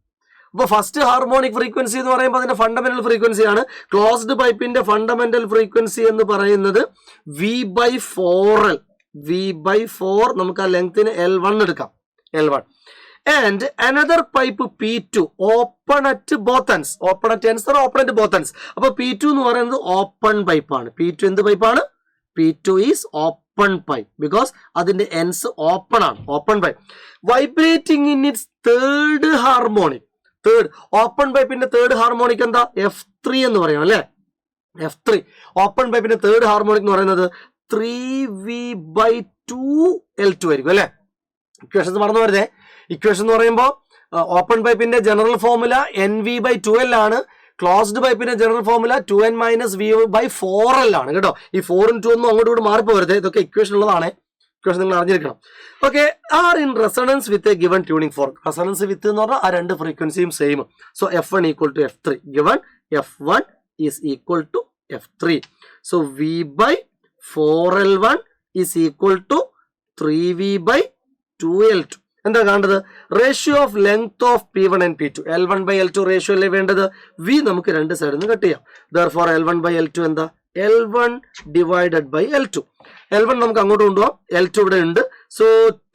അപ്പോൾ ഫസ്റ്റ് ഹാർമോണിക് ഫ്രീക്വൻസി എന്ന് പറയുമ്പോൾ അതിന്റെ ഫണ്ടമെന്റൽ ഫ്രീക്വൻസി ആണ്. ക്ലോസ്ഡ് പൈപ്പിന്റെ ഫണ്ടമെന്റൽ ഫ്രീക്വൻസി എന്ന് പറയുന്നത് V/4L. V/4 നമുക്ക് ആ ലെങ്ത്തിന് L1 എടുക്കാം, L1. And another pipe P2 open at both ends. Open at ends or open at both ends. അപ്പോൾ P2 എന്ന് പറയുന്നത് ഓപ്പൺ പൈപ്പ് ആണ്. P2 എന്ത് പൈപ്പാണ്? P2 is open pipe, because അതിന്റെ എൻഡ്സ് ഓപ്പൺ ആണ്, open pipe. Vibrating in its third harmonic. Third open പൈപ്പിന്റെ third harmonic എന്താ? F3 എന്ന് പറയാം അല്ലെ. F3 ഓപ്പൺ പൈപ്പിന്റെ തേർഡ് ഹാർമോണിക് എന്ന് പറയുന്നത് 3V/2L2 ആയിരിക്കും അല്ലെ. ഇക്വേഷൻ മറന്നു വരുന്നേ. ഇക്വേഷൻ എന്ന് പറയുമ്പോൾ ഓപ്പൺ പൈപ്പിന്റെ ജനറൽ ഫോർമുല NV/2L ആണ്. ക്ലോസ്ഡ് പൈപ്പിന്റെ ജനറൽ ഫോർമുല 2N - V/4L ആണ് കേട്ടോ. ഈ 4ഉം 2 ഒന്നും അങ്ങോട്ട് കൂടി മാറിപ്പോരുത്, ഇതൊക്കെ ഇക്വേഷൻ ഉള്ളതാണ്. ഇക്വേഷൻ നിങ്ങൾ അറിഞ്ഞിരിക്കണം. Okay, are in resonance with a given tuning fork. Resonance with എന്ന് പറഞ്ഞാൽ ആ രണ്ട് ഫ്രീക്വൻസിയും same. So F1 = F3. Given F1 is equal to F3. So V/4L1 is equal to 3V/2L2. എന്താ കാണേണ്ടത്? Ratio of length of P1 and P2. L1/L2 ratio അല്ലേ വേണ്ടത്? V നമുക്ക് രണ്ട് സൈഡിൽ നിന്ന് കട്ട് ചെയ്യാം. Therefore L1/L2 എന്താ? L1 divided by L2. L1 നമുക്ക് അങ്ങോട്ട് കൊണ്ടുപോകാം, L2 ഇവിടെ ഉണ്ട്. സോ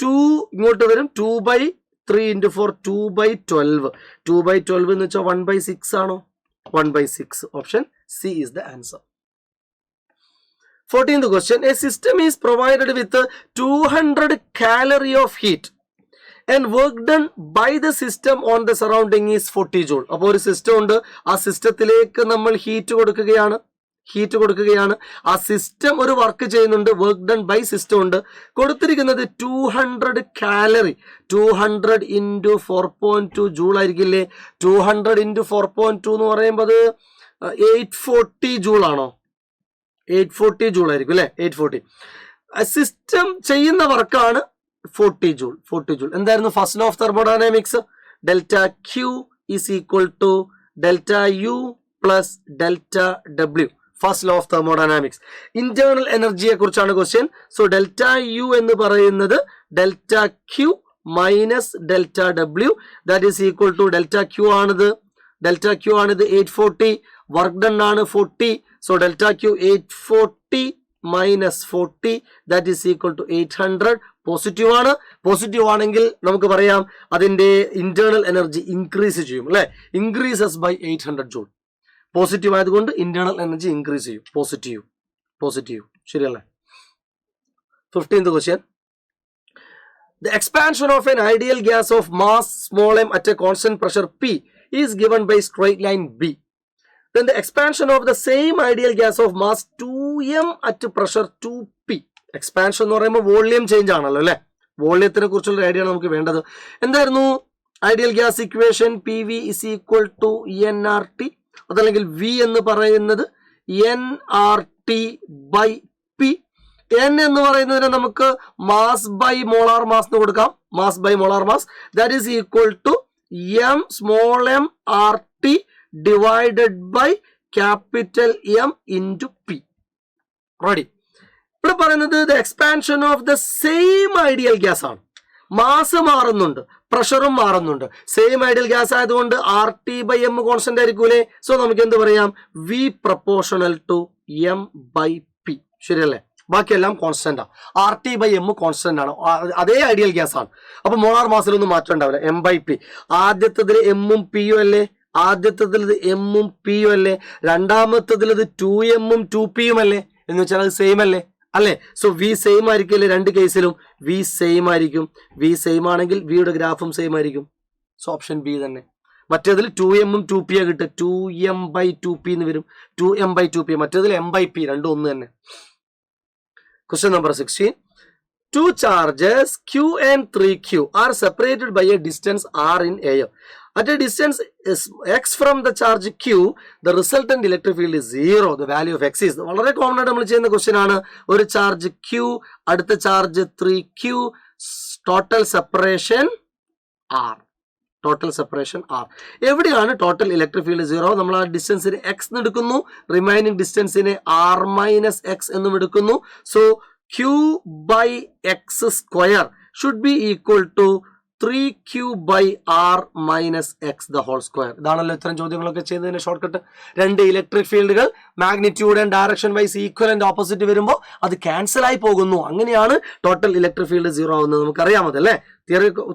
2 ഇങ്ങോട്ട് വരും. 2/3 × 4 2/12. 2/12 എന്ന് വെച്ചാൽ 1/6 ആണോ? 1/6. Option C is the answer. 14th question. A system is provided with 200 calorie of heat and work done by the system on the surrounding is 40 joule. അപ്പോൾ ഒരു സിസ്റ്റം ഉണ്ട്, ആ സിസ്റ്റത്തിലേക്ക് നമ്മൾ ഹീറ്റ് കൊടുക്കുകയാണ്. ആ സിസ്റ്റം ഒരു വർക്ക് ചെയ്യുന്നുണ്ട്, വർക്ക് ഡൺ ബൈ സിസ്റ്റം ഉണ്ട്. കൊടുത്തിരിക്കുന്നത് 200 കാലറി. 200 × 4.2 ജൂൾ ആയിരിക്കില്ലേ? 200 × 4.2 എന്ന് പറയുമ്പോൾ 840 ജൂൾ ആണോ? 840 ജൂൾ ആയിരിക്കും അല്ലെ. 840. സിസ്റ്റം ചെയ്യുന്ന വർക്കാണ് 40 ജൂൾ. 40 ജൂൾ. എന്തായിരുന്നു first law of thermodynamics? Delta Q is equal to delta U plus delta W. First law of thermodynamics. Internal എനർജിയെ കുറിച്ചാണ് ക്വസ്റ്റ്യൻ. സോ ഡെൽറ്റ U എന്ന് പറയുന്നത് delta Q minus delta W. That is equal to delta Q ആണിത് 840 work done ആണ് 40. So delta Q 840 minus 40 that is equal to 800. Positive ആണ്. Positive ആണെങ്കിൽ നമുക്ക് പറയാം അതിന്റെ ഇന്റേണൽ എനർജി ഇൻക്രീസ് ചെയ്യും അല്ലെ. Increases by 800 joule. പോസിറ്റീവ് ആയതുകൊണ്ട് ഇന്റേണൽ എനർജി ഇൻക്രീസ് ചെയ്യും. പോസിറ്റീവ് ശരിയല്ലേ. 15th question. The expansion of an ideal gas of mass small m at a constant pressure P is given by straight line B. Then the expansion of the same ideal gas of mass 2m at pressure 2P. Expansion എന്ന് പറയുമ്പോൾ volume change ആണല്ലോ അല്ലെ. വോളിയത്തിനെ കുറിച്ചുള്ള idea ആണ് നമുക്ക് വേണ്ടത്. എന്തായിരുന്നു ideal gas equation? P V is equal to n R T, അതല്ലെങ്കിൽ വി എന്ന് പറയുന്നത് n R T by P. N എന്ന് പറയുന്നതിന് നമുക്ക് മാസ് ബൈ മോളാർ മാസ് എന്ന് കൊടുക്കാം. Mass by molar mass that is equal to m small m R T divided by capital M into P. Ready. ഇവിടെ പറയുന്നത് the expansion of the same ideal gas ആണ്. Mass മാറുന്നുണ്ട്, പ്രഷറും മാറുന്നുണ്ട്. Same ideal gas ആയതുകൊണ്ട് R T by M constant ആയിരിക്കൂലേ. So നമുക്ക് എന്ത് പറയാം? V proportional to M by P. ശരിയല്ലേ? ബാക്കിയെല്ലാം കോൺസ്റ്റന്റ് ആണ്. R T by M constant ആണ്. അതേ ഐഡിയൽ ഗ്യാസ് ആണ്. അപ്പൊ മോളാർ മാസിലൊന്നും മാറ്റം ഉണ്ടാവില്ല. M by P. ആദ്യത്തതിൽ എമ്മും പിയും അല്ലേ? ആദ്യത്തതിൽ ഇത് എമ്മും പിയും അല്ലേ? രണ്ടാമത്തതിൽ ഇത് 2m 2p അല്ലേ? എന്ന് വെച്ചാൽ അത് സെയിം അല്ലേ? അല്ലേ? സോ വി സെയിം ആയിരിക്കില്ലേ? രണ്ട് കേസിലും വി സെയിം ആയിരിക്കും. വി സെയിം ആണെങ്കിൽ വിയുടെ ഗ്രാഫും സെയിം ആയിരിക്കും. സോ ഓപ്ഷൻ ബി തന്നെ. മറ്റേതിൽ 2m 2p കിട്ടുക. 2m by 2p എന്ന് വരും. 2m by 2p. മറ്റേതിൽ m by p. രണ്ടും ഒന്ന് തന്നെ. Question number 16. Two charges Q and 3Q are separated by a distance r in air. At a distance x from the charge Q, the resultant electric field is 0. The value of x is. വളരെ common ആയിട്ട് നമ്മൾ ചെയ്യുന്ന question ആണ്. ഒരു charge Q, അടുത്ത charge 3Q, total separation R. Total separation R. എവിടെയാണ് total electric field 0? നമ്മൾ ആ ഡിസ്റ്റൻസിനെ x എന്ന് എടുക്കുന്നു, റിമൈനിങ് ഡിസ്റ്റൻസിനെ r മൈനസ് എക്സ് എന്നും എടുക്കുന്നു. So Q by x square should be equal to 3Q by R minus x the whole square. ഇതാണല്ലോ ഇത്തരം ചോദ്യങ്ങളൊക്കെ ചെയ്യുന്നതിന്റെ ഷോർട്ട് കട്ട്. രണ്ട് ഇലക്ട്രിക് ഫീൽഡുകൾ magnitude and direction vice equal and opposite വരുമ്പോൾ അത് ക്യാൻസൽ ആയി പോകുന്നു. അങ്ങനെയാണ് ടോട്ടൽ ഇലക്ട്രിക് ഫീൽഡ് 0 ആവുന്നത്. നമുക്കറിയാമതല്ലേ?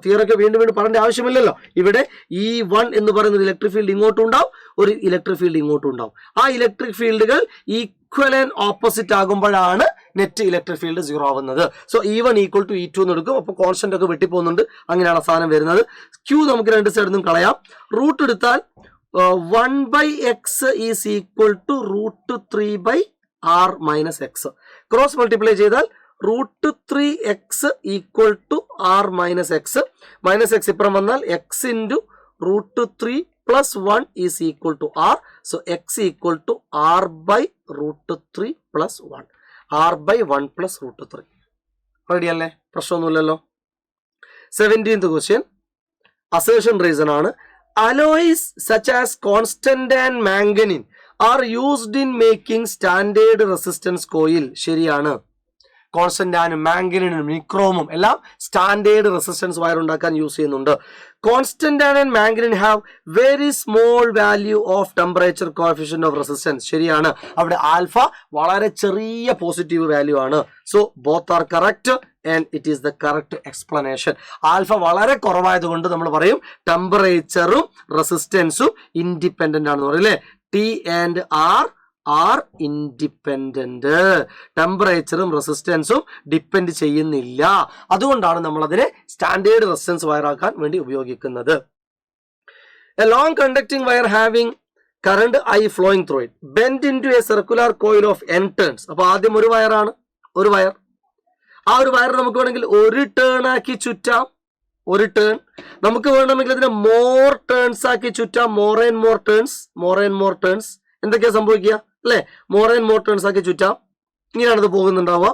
തിയറൊക്കെ വീണ്ടും പറയേണ്ട ആവശ്യമില്ലല്ലോ. ഇവിടെ ഈ 1 എന്ന് പറയുന്നത് ഇലക്ട്രിക് ഫീൽഡ് ഇങ്ങോട്ടും ഉണ്ടാവും, ഒരു ഇലക്ട്രിക് ഫീൽഡ് ഇങ്ങോട്ടും ഉണ്ടാവും. ആ ഇലക്ട്രിക് ഫീൽഡുകൾ ഈക്വൽ ആൻഡ് ഓപ്പോസിറ്റ് ആകുമ്പോഴാണ് നെറ്റ് ഇലക്ട്രിക് ഫീൽഡ് 0 ആവുന്നത്. So E1 equal to E2 എന്ന് എടുക്കും. അപ്പോൾ കോൺസ്റ്റന്റ് ഒക്കെ വെട്ടിപ്പോകുന്നുണ്ട്. അങ്ങനെയാണ് സാധനം വരുന്നത്. Q നമുക്ക് രണ്ട് സൈഡിൽ നിന്നും കളയാം. റൂട്ട് എടുത്താൽ 1 by x is equal to root 3 by r minus X. Cross multiply ചെയ്താൽ root 3x equal to r minus X. Minus X ഇപ്പുറം വന്നാൽ x into root 3 plus 1 is equal to r. So x equal to r by root 3 plus 1. r by 1 plus root 3. Ready അല്ലേ? പ്രശ്നമൊന്നുമില്ലല്ലോ. 17th question. Assertion reason ആണ്. Alloys such as constant and manganin are used in making standard resistance coil. ശരിയാണ്. Constant ആനും മാംഗനീനും നിക്രോമും എല്ലാം standard resistance wire ഉണ്ടാക്കാൻ use ചെയ്യുന്നുണ്ട്. Constant and manganin have very small value of temperature coefficient of resistance. ശരിയാണ്. അവിടെ ആൽഫ വളരെ ചെറിയ പോസിറ്റീവ് വാല്യൂ ആണ്. So both are correct and it is the correct explanation. Alpha വളരെ കുറവായതുകൊണ്ട് നമ്മൾ പറയും ടെമ്പറേച്ചറും റെസിസ്റ്റൻസും ഇൻഡിപെൻഡന്റ് ആണെന്ന് പറയും അല്ലേ? T and R independent. ടെമ്പറേച്ചറും റെസിസ്റ്റൻസും ഡിപ്പെൻഡ് ചെയ്യുന്നില്ല. അതുകൊണ്ടാണ് നമ്മൾ അതിനെ സ്റ്റാൻഡേർഡ് റെസിസ്റ്റൻസ് വയർ ആക്കാൻ വേണ്ടി ഉപയോഗിക്കുന്നത്. A long conducting wire having current I flowing through it bent into a circular coil of n turns. അപ്പൊ ആദ്യം ഒരു വയറാണ്, ഒരു വയർ. ആ ഒരു വയർ നമുക്ക് വേണമെങ്കിൽ ഒരു ടേൺ ആക്കി ചുറ്റാം. ഒരു ടേൺ നമുക്ക് വേണമെങ്കിൽ അതിനെ മോർ ടേൺസ് ആക്കി ചുറ്റാം. More and more turns. എന്തൊക്കെയാ സംഭവിക്കുക അല്ലെ? മോർ ആൻഡ് മോർ ടേൺസ് ആക്കി ചുറ്റാം. ഇങ്ങനെയാണ് ഇത് പോകുന്നുണ്ടാവുക.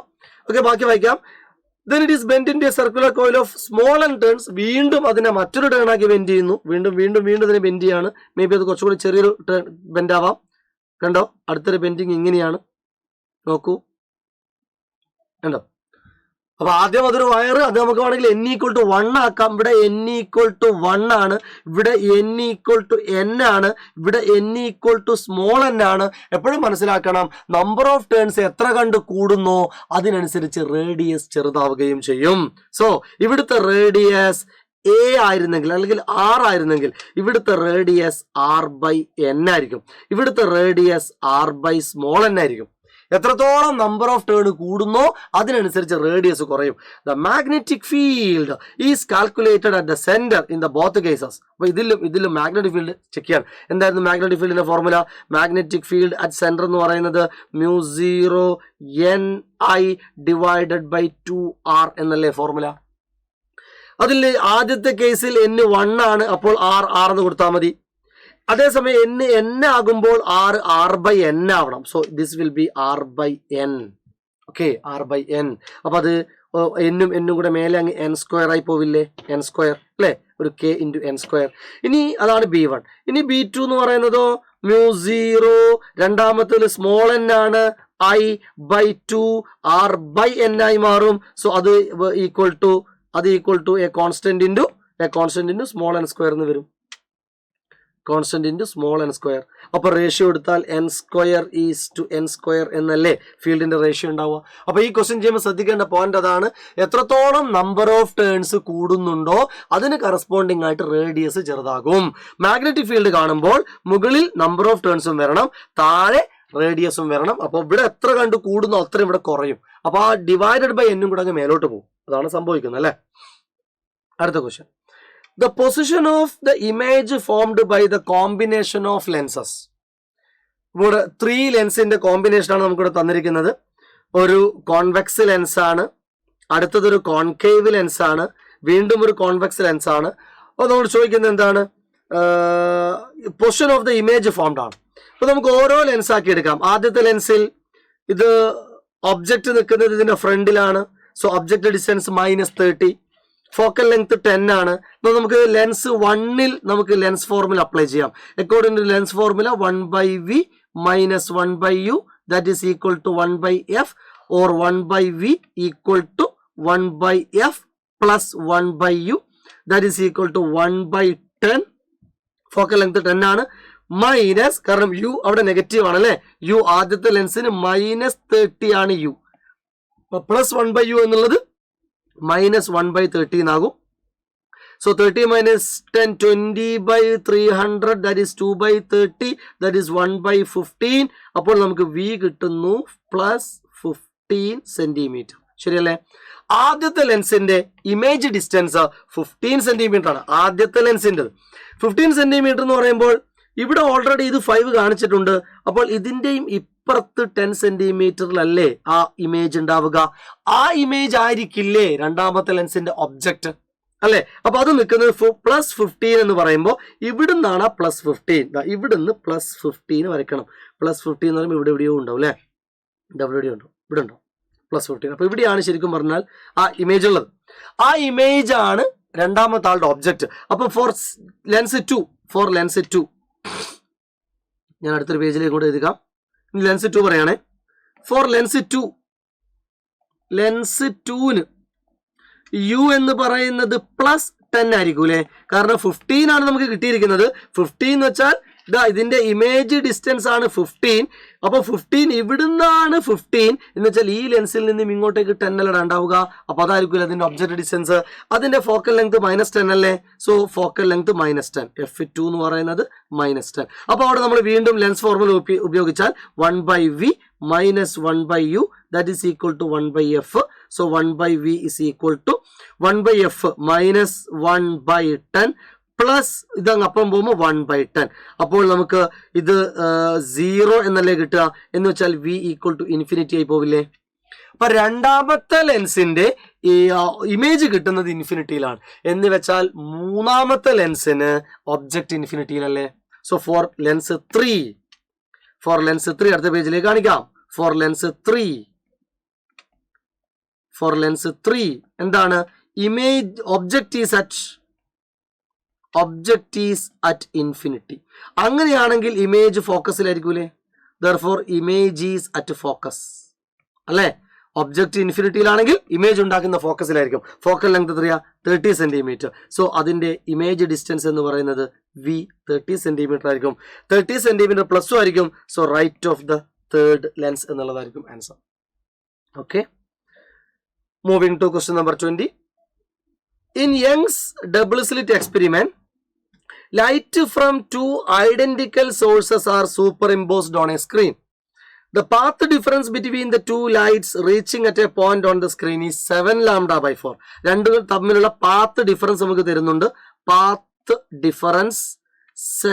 ഓക്കെ, ബാക്കി വായിക്കാം. Then it is bent into a circular coil of small n turns. വീണ്ടും അതിനെ മറ്റൊരു ടേൺ ആക്കി ബെൻഡ് ചെയ്യുന്നു. വീണ്ടും ഇതിനെ ബെൻഡ് ചെയ്യാണ്. മേ ബി അത് കുറച്ചുകൂടി ചെറിയൊരു ബെൻഡ് ആവാം. കണ്ടോ? അടുത്തൊരു ബെൻഡിങ് ഇങ്ങനെയാണ്. നോക്കൂ, കണ്ടോ? അപ്പൊ ആദ്യം അതൊരു വയർ, അത് നമുക്ക് വേണമെങ്കിൽ n=1 ആക്കാം. ഇവിടെ n=1 ആണ്, ഇവിടെ n=n ആണ്, ഇവിടെ n=n ആണ്. എപ്പോഴും മനസ്സിലാക്കണം, നമ്പർ ഓഫ് ടേൺസ് എത്ര കണ്ട് കൂടുന്നോ അതിനനുസരിച്ച് റേഡിയസ് ചെറുതാവുകയും ചെയ്യും. സോ ഇവിടുത്തെ റേഡിയസ് a ആയിരുന്നെങ്കിൽ അല്ലെങ്കിൽ r ആയിരുന്നെങ്കിൽ ഇവിടുത്തെ റേഡിയസ് r/n ആയിരിക്കും, ഇവിടുത്തെ റേഡിയസ് r/n ആയിരിക്കും. എത്രത്തോളം നമ്പർ ഓഫ് ടേൺ കൂടുന്നോ അതിനനുസരിച്ച് റേഡിയസ് കുറയും. The magnetic field is calculated at the centre in the both cases. അപ്പൊ ഇതിലും മാഗ്നറ്റിക് ഫീൽഡ് ചെക്ക് ചെയ്യാൻ. എന്തായിരുന്നു മാഗ്നറ്റിക് ഫീൽഡിന്റെ formula? Magnetic field at centre എന്ന് പറയുന്നത് μ0 n(I)/2r എന്നല്ലേ ഫോർമുല. അതിൽ ആദ്യത്തെ കേസിൽ n1 ആണ്, അപ്പോൾ r എന്ന് കൊടുത്താൽ മതി. അതേസമയം n ആകുമ്പോൾ r/n ആവണം. So this will be r/n. Okay, r/n. അപ്പൊ അത് n കൂടെ മേലെ അങ്ങ് n² ആയി പോവില്ലേ? n² അല്ലേ, ഒരു k × n². ഇനി അതാണ് b1. ഇനി b2 എന്ന് പറയുന്നതോ μ0, രണ്ടാമത്തേൽ സ്മോൾ n ആണ്, I/2 r/n ആയി മാറും. സോ അത് equal to a constant into small n² എന്ന് വരും. Constant into small n². അപ്പൊ റേഷ്യോ എടുത്താൽ n²:n² എന്നല്ലേ ഫീൽഡിന്റെ റേഷ്യോ ഉണ്ടാവുക. അപ്പൊ ഈ ക്വസ്റ്റ്യൻ ചെയ്യുമ്പോൾ ശ്രദ്ധിക്കേണ്ട പോയിന്റ് അതാണ്, എത്രത്തോളം നമ്പർ ഓഫ് ടേൺസ് കൂടുന്നുണ്ടോ അതിന് കറസ്പോണ്ടിങ് ആയിട്ട് റേഡിയസ് ചെറുതാകും. മാഗ്നറ്റിക് ഫീൽഡ് കാണുമ്പോൾ മുകളിൽ നമ്പർ ഓഫ് ടേൺസും വരണം, താഴെ റേഡിയസും വരണം. അപ്പൊ ഇവിടെ എത്ര കണ്ട് കൂടുന്നോ അത്രയും ഇവിടെ കുറയും. അപ്പൊ ആ /n കൂടെ അങ്ങ് മേലോട്ട് പോകും. അതാണ് സംഭവിക്കുന്നത് അല്ലെ. അടുത്ത question, the position of the image formed by the combination of lenses. ഇവിടെ 3 ലെൻസിന്റെ കോമ്പിനേഷൻ ആണ് നമുക്കിവിടെ തന്നിരിക്കുന്നത്. ഒരു കോൺവെക്സ് ലെൻസ് ആണ്, അടുത്തതൊരു കോൺകേവ് ലെൻസ് ആണ്, വീണ്ടും ഒരു കോൺവെക്സ് ലെൻസ് ആണ്. അപ്പോൾ നമ്മൾ ചോദിക്കുന്നത് എന്താണ്? Position of the image formed ആണ്. അപ്പൊ നമുക്ക് ഓരോ ലെൻസ് ആക്കി എടുക്കാം. ആദ്യത്തെ ലെൻസിൽ ഇത് ഒബ്ജക്റ്റ് നിൽക്കുന്നത് ഇതിന്റെ ഫ്രണ്ടിലാണ്. So object distance -30, focal length 10 ആണ്. നമുക്ക് ലെൻസ് 1ൽ നമുക്ക് ലെൻസ് ഫോർമുല അപ്ലൈ ചെയ്യാം. According to lens formula 1/v - 1/u that is equal to 1/f or 1/v equal to 1/f plus 1/u that is equal to 1/10. Focal length 10 ആണ്, minus, കാരണം u അവിടെ negative ആണ് അല്ലെ, u ആദ്യത്തെ ലെൻസിന് -30 ആണ് u, plus 1/u എന്നുള്ളത് -1/30 എന്നാകും. So 30 - 10 20/300 that is 2/30 that is 1/15. അപ്പോൾ നമുക്ക് v കിട്ടുന്നു +15 സെന്റിമീറ്റർ. ശരിയല്ലേ? ആദ്യത്തെ ലെൻസിന്റെ ഇമേജ് ഡിസ്റ്റൻസ് 15 സെന്റിമീറ്റർ ആണ്. ആദ്യത്തെ ലെൻസിന്റെ 15 സെന്റിമീറ്റർ എന്ന് പറയുമ്പോൾ ഇവിടെ ഓൾറെഡി ഇത് 5 കാണിച്ചിട്ടുണ്ട്. അപ്പോൾ ഇതിന്റെയും ഇപ്പുറത്ത് 10 സെന്റിമീറ്ററിലല്ലേ ആ ഇമേജ് ഉണ്ടാവുക. ആ ഇമേജ് ആയിരിക്കില്ലേ രണ്ടാമത്തെ ലെൻസിന്റെ ഒബ്ജക്റ്റ് അല്ലെ. അപ്പൊ അത് നിൽക്കുന്നത് +15 എന്ന് പറയുമ്പോൾ ഇവിടുന്നാണ് +15. ഇവിടുന്ന് +15 വരയ്ക്കണം. +15 എന്ന് പറയുമ്പോൾ ഇവിടെ എവിടെയോ ഉണ്ടാവും അല്ലെ, ഇവിടെ ഉണ്ടോ, ഇവിടെ ഉണ്ടോ +15. അപ്പൊ ഇവിടെയാണ് ശരിക്കും പറഞ്ഞാൽ ആ ഇമേജ് ഉള്ളത്. ആ ഇമേജ് ആണ് രണ്ടാമത്തെ ആളുടെ ഒബ്ജക്റ്റ്. അപ്പൊ ഫോർ ലെൻസ് 2 ഞാൻ അടുത്തൊരു പേജിലേക്ക് കൂടെ എഴുതാം. ലെൻസ് 2 പറയണേ. ഫോർ ലെൻസ് 2ന് u എന്ന് പറയുന്നത് +10 ആയിരിക്കും അല്ലെ, കാരണം 15 ആണ് നമുക്ക് കിട്ടിയിരിക്കുന്നത്. 15 എന്ന് വെച്ചാൽ ഇതിന്റെ ഇമേജ് ഡിസ്റ്റൻസ് ആണ് 15. അപ്പൊ 15 ഇവിടുന്നാണ് 15 എന്ന് വെച്ചാൽ ഈ ലെൻസിൽ നിന്നും ഇങ്ങോട്ടേക്ക് 10 അല്ല ഉണ്ടാവുക. അപ്പൊ അതായിരിക്കും അതിന്റെ ഒബ്ജക്റ്റ് ഡിസ്റ്റൻസ്. അതിന്റെ ഫോക്കൽ ലെങ്ത് -10 അല്ലേ. സോ ഫോക്കൽ ലെങ്ത് -10, f2 എന്ന് പറയുന്നത് -10. അപ്പൊ അവിടെ നമ്മൾ വീണ്ടും ലെൻസ് ഫോർമുല ഉപയോഗിച്ചാൽ 1/v - 1/u that is equal to 1/f. so 1/v is equal to 1/f minus 1/10 plus ഇതങ്ങ് അപ്പം പോകുമ്പോൾ 1/10. അപ്പോൾ നമുക്ക് ഇത് 0 എന്നല്ലേ കിട്ടുക, എന്ന് വെച്ചാൽ v =∞ ആയി പോവില്ലേ. അപ്പൊ രണ്ടാമത്തെ ലെൻസിന്റെ ഈ ഇമേജ് കിട്ടുന്നത് ഇൻഫിനിറ്റിയിലാണ്, എന്ന് വെച്ചാൽ മൂന്നാമത്തെ ലെൻസിന് ഒബ്ജക്റ്റ് ഇൻഫിനിറ്റിയിലല്ലേ. സോ ഫോർ ലെൻസ് 3 അടുത്ത പേജിലേക്ക് കാണിക്കാം. ഫോർ ലെൻസ് 3 എന്താണ്? Image object is at infinity. അങ്ങനെയാണെങ്കിൽ ഇമേജ് ഫോക്കസിലായിരിക്കൂലേ. Therefore image is at focus അല്ലേ. ഒബ്ജക്റ്റ് ഇൻഫിനിറ്റിയിലാണെങ്കിൽ ഇമേജ് ഉണ്ടാക്കുന്ന ഫോക്കസിലായിരിക്കും. ഫോക്കൽ ലെങ്ത് എത്രയാ? 30 സെന്റിമീറ്റർ. സോ അതിന്റെ ഇമേജ് ഡിസ്റ്റൻസ് എന്ന് പറയുന്നത് വി 30 സെന്റിമീറ്റർ ആയിരിക്കും. 30 സെന്റിമീറ്റർ പ്ലസ് ആയിരിക്കും. So right of the third lens എന്നുള്ളതായിരിക്കും answer. Okay, moving to question number 20. In Young's double slit experiment, light from two identical sources are superimposed on a screen. The path difference between the two lights reaching at a point on the screen is 7 lambda by 4. രണ്ടു തമ്മിലുള്ള path difference നമുക്ക് തരുന്നുണ്ട്. Path difference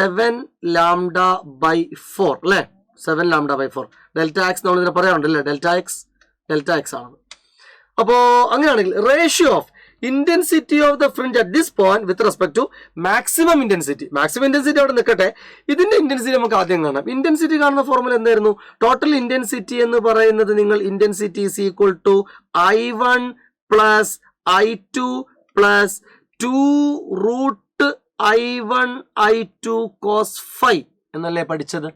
7 lambda by 4 അല്ലേ? 7 lambda by 4. Delta X നമ്മൾ ഇതിനെ പറയാറുണ്ട് അല്ലേ? Delta X ആണ്. അപ്പോ അങ്ങനെയാണെങ്കിൽ ratio of intensity of the fringe at this point with respect to maximum intensity അവിടെ നിൽക്കട്ടെ. ഇതിന്റെ ഇന്റൻസിറ്റി നമുക്ക് ആദ്യം കാണാം. ഇന്റൻസിറ്റി കാണുന്ന ഫോർമുല എന്തായിരുന്നു? ടോട്ടൽ ഇന്റൻസിറ്റി എന്ന് പറയുന്നത് നിങ്ങൾ intensity is equal to I1 plus I2 plus 2 √I1 I2 cos phi എന്നല്ലേ പഠിച്ചത്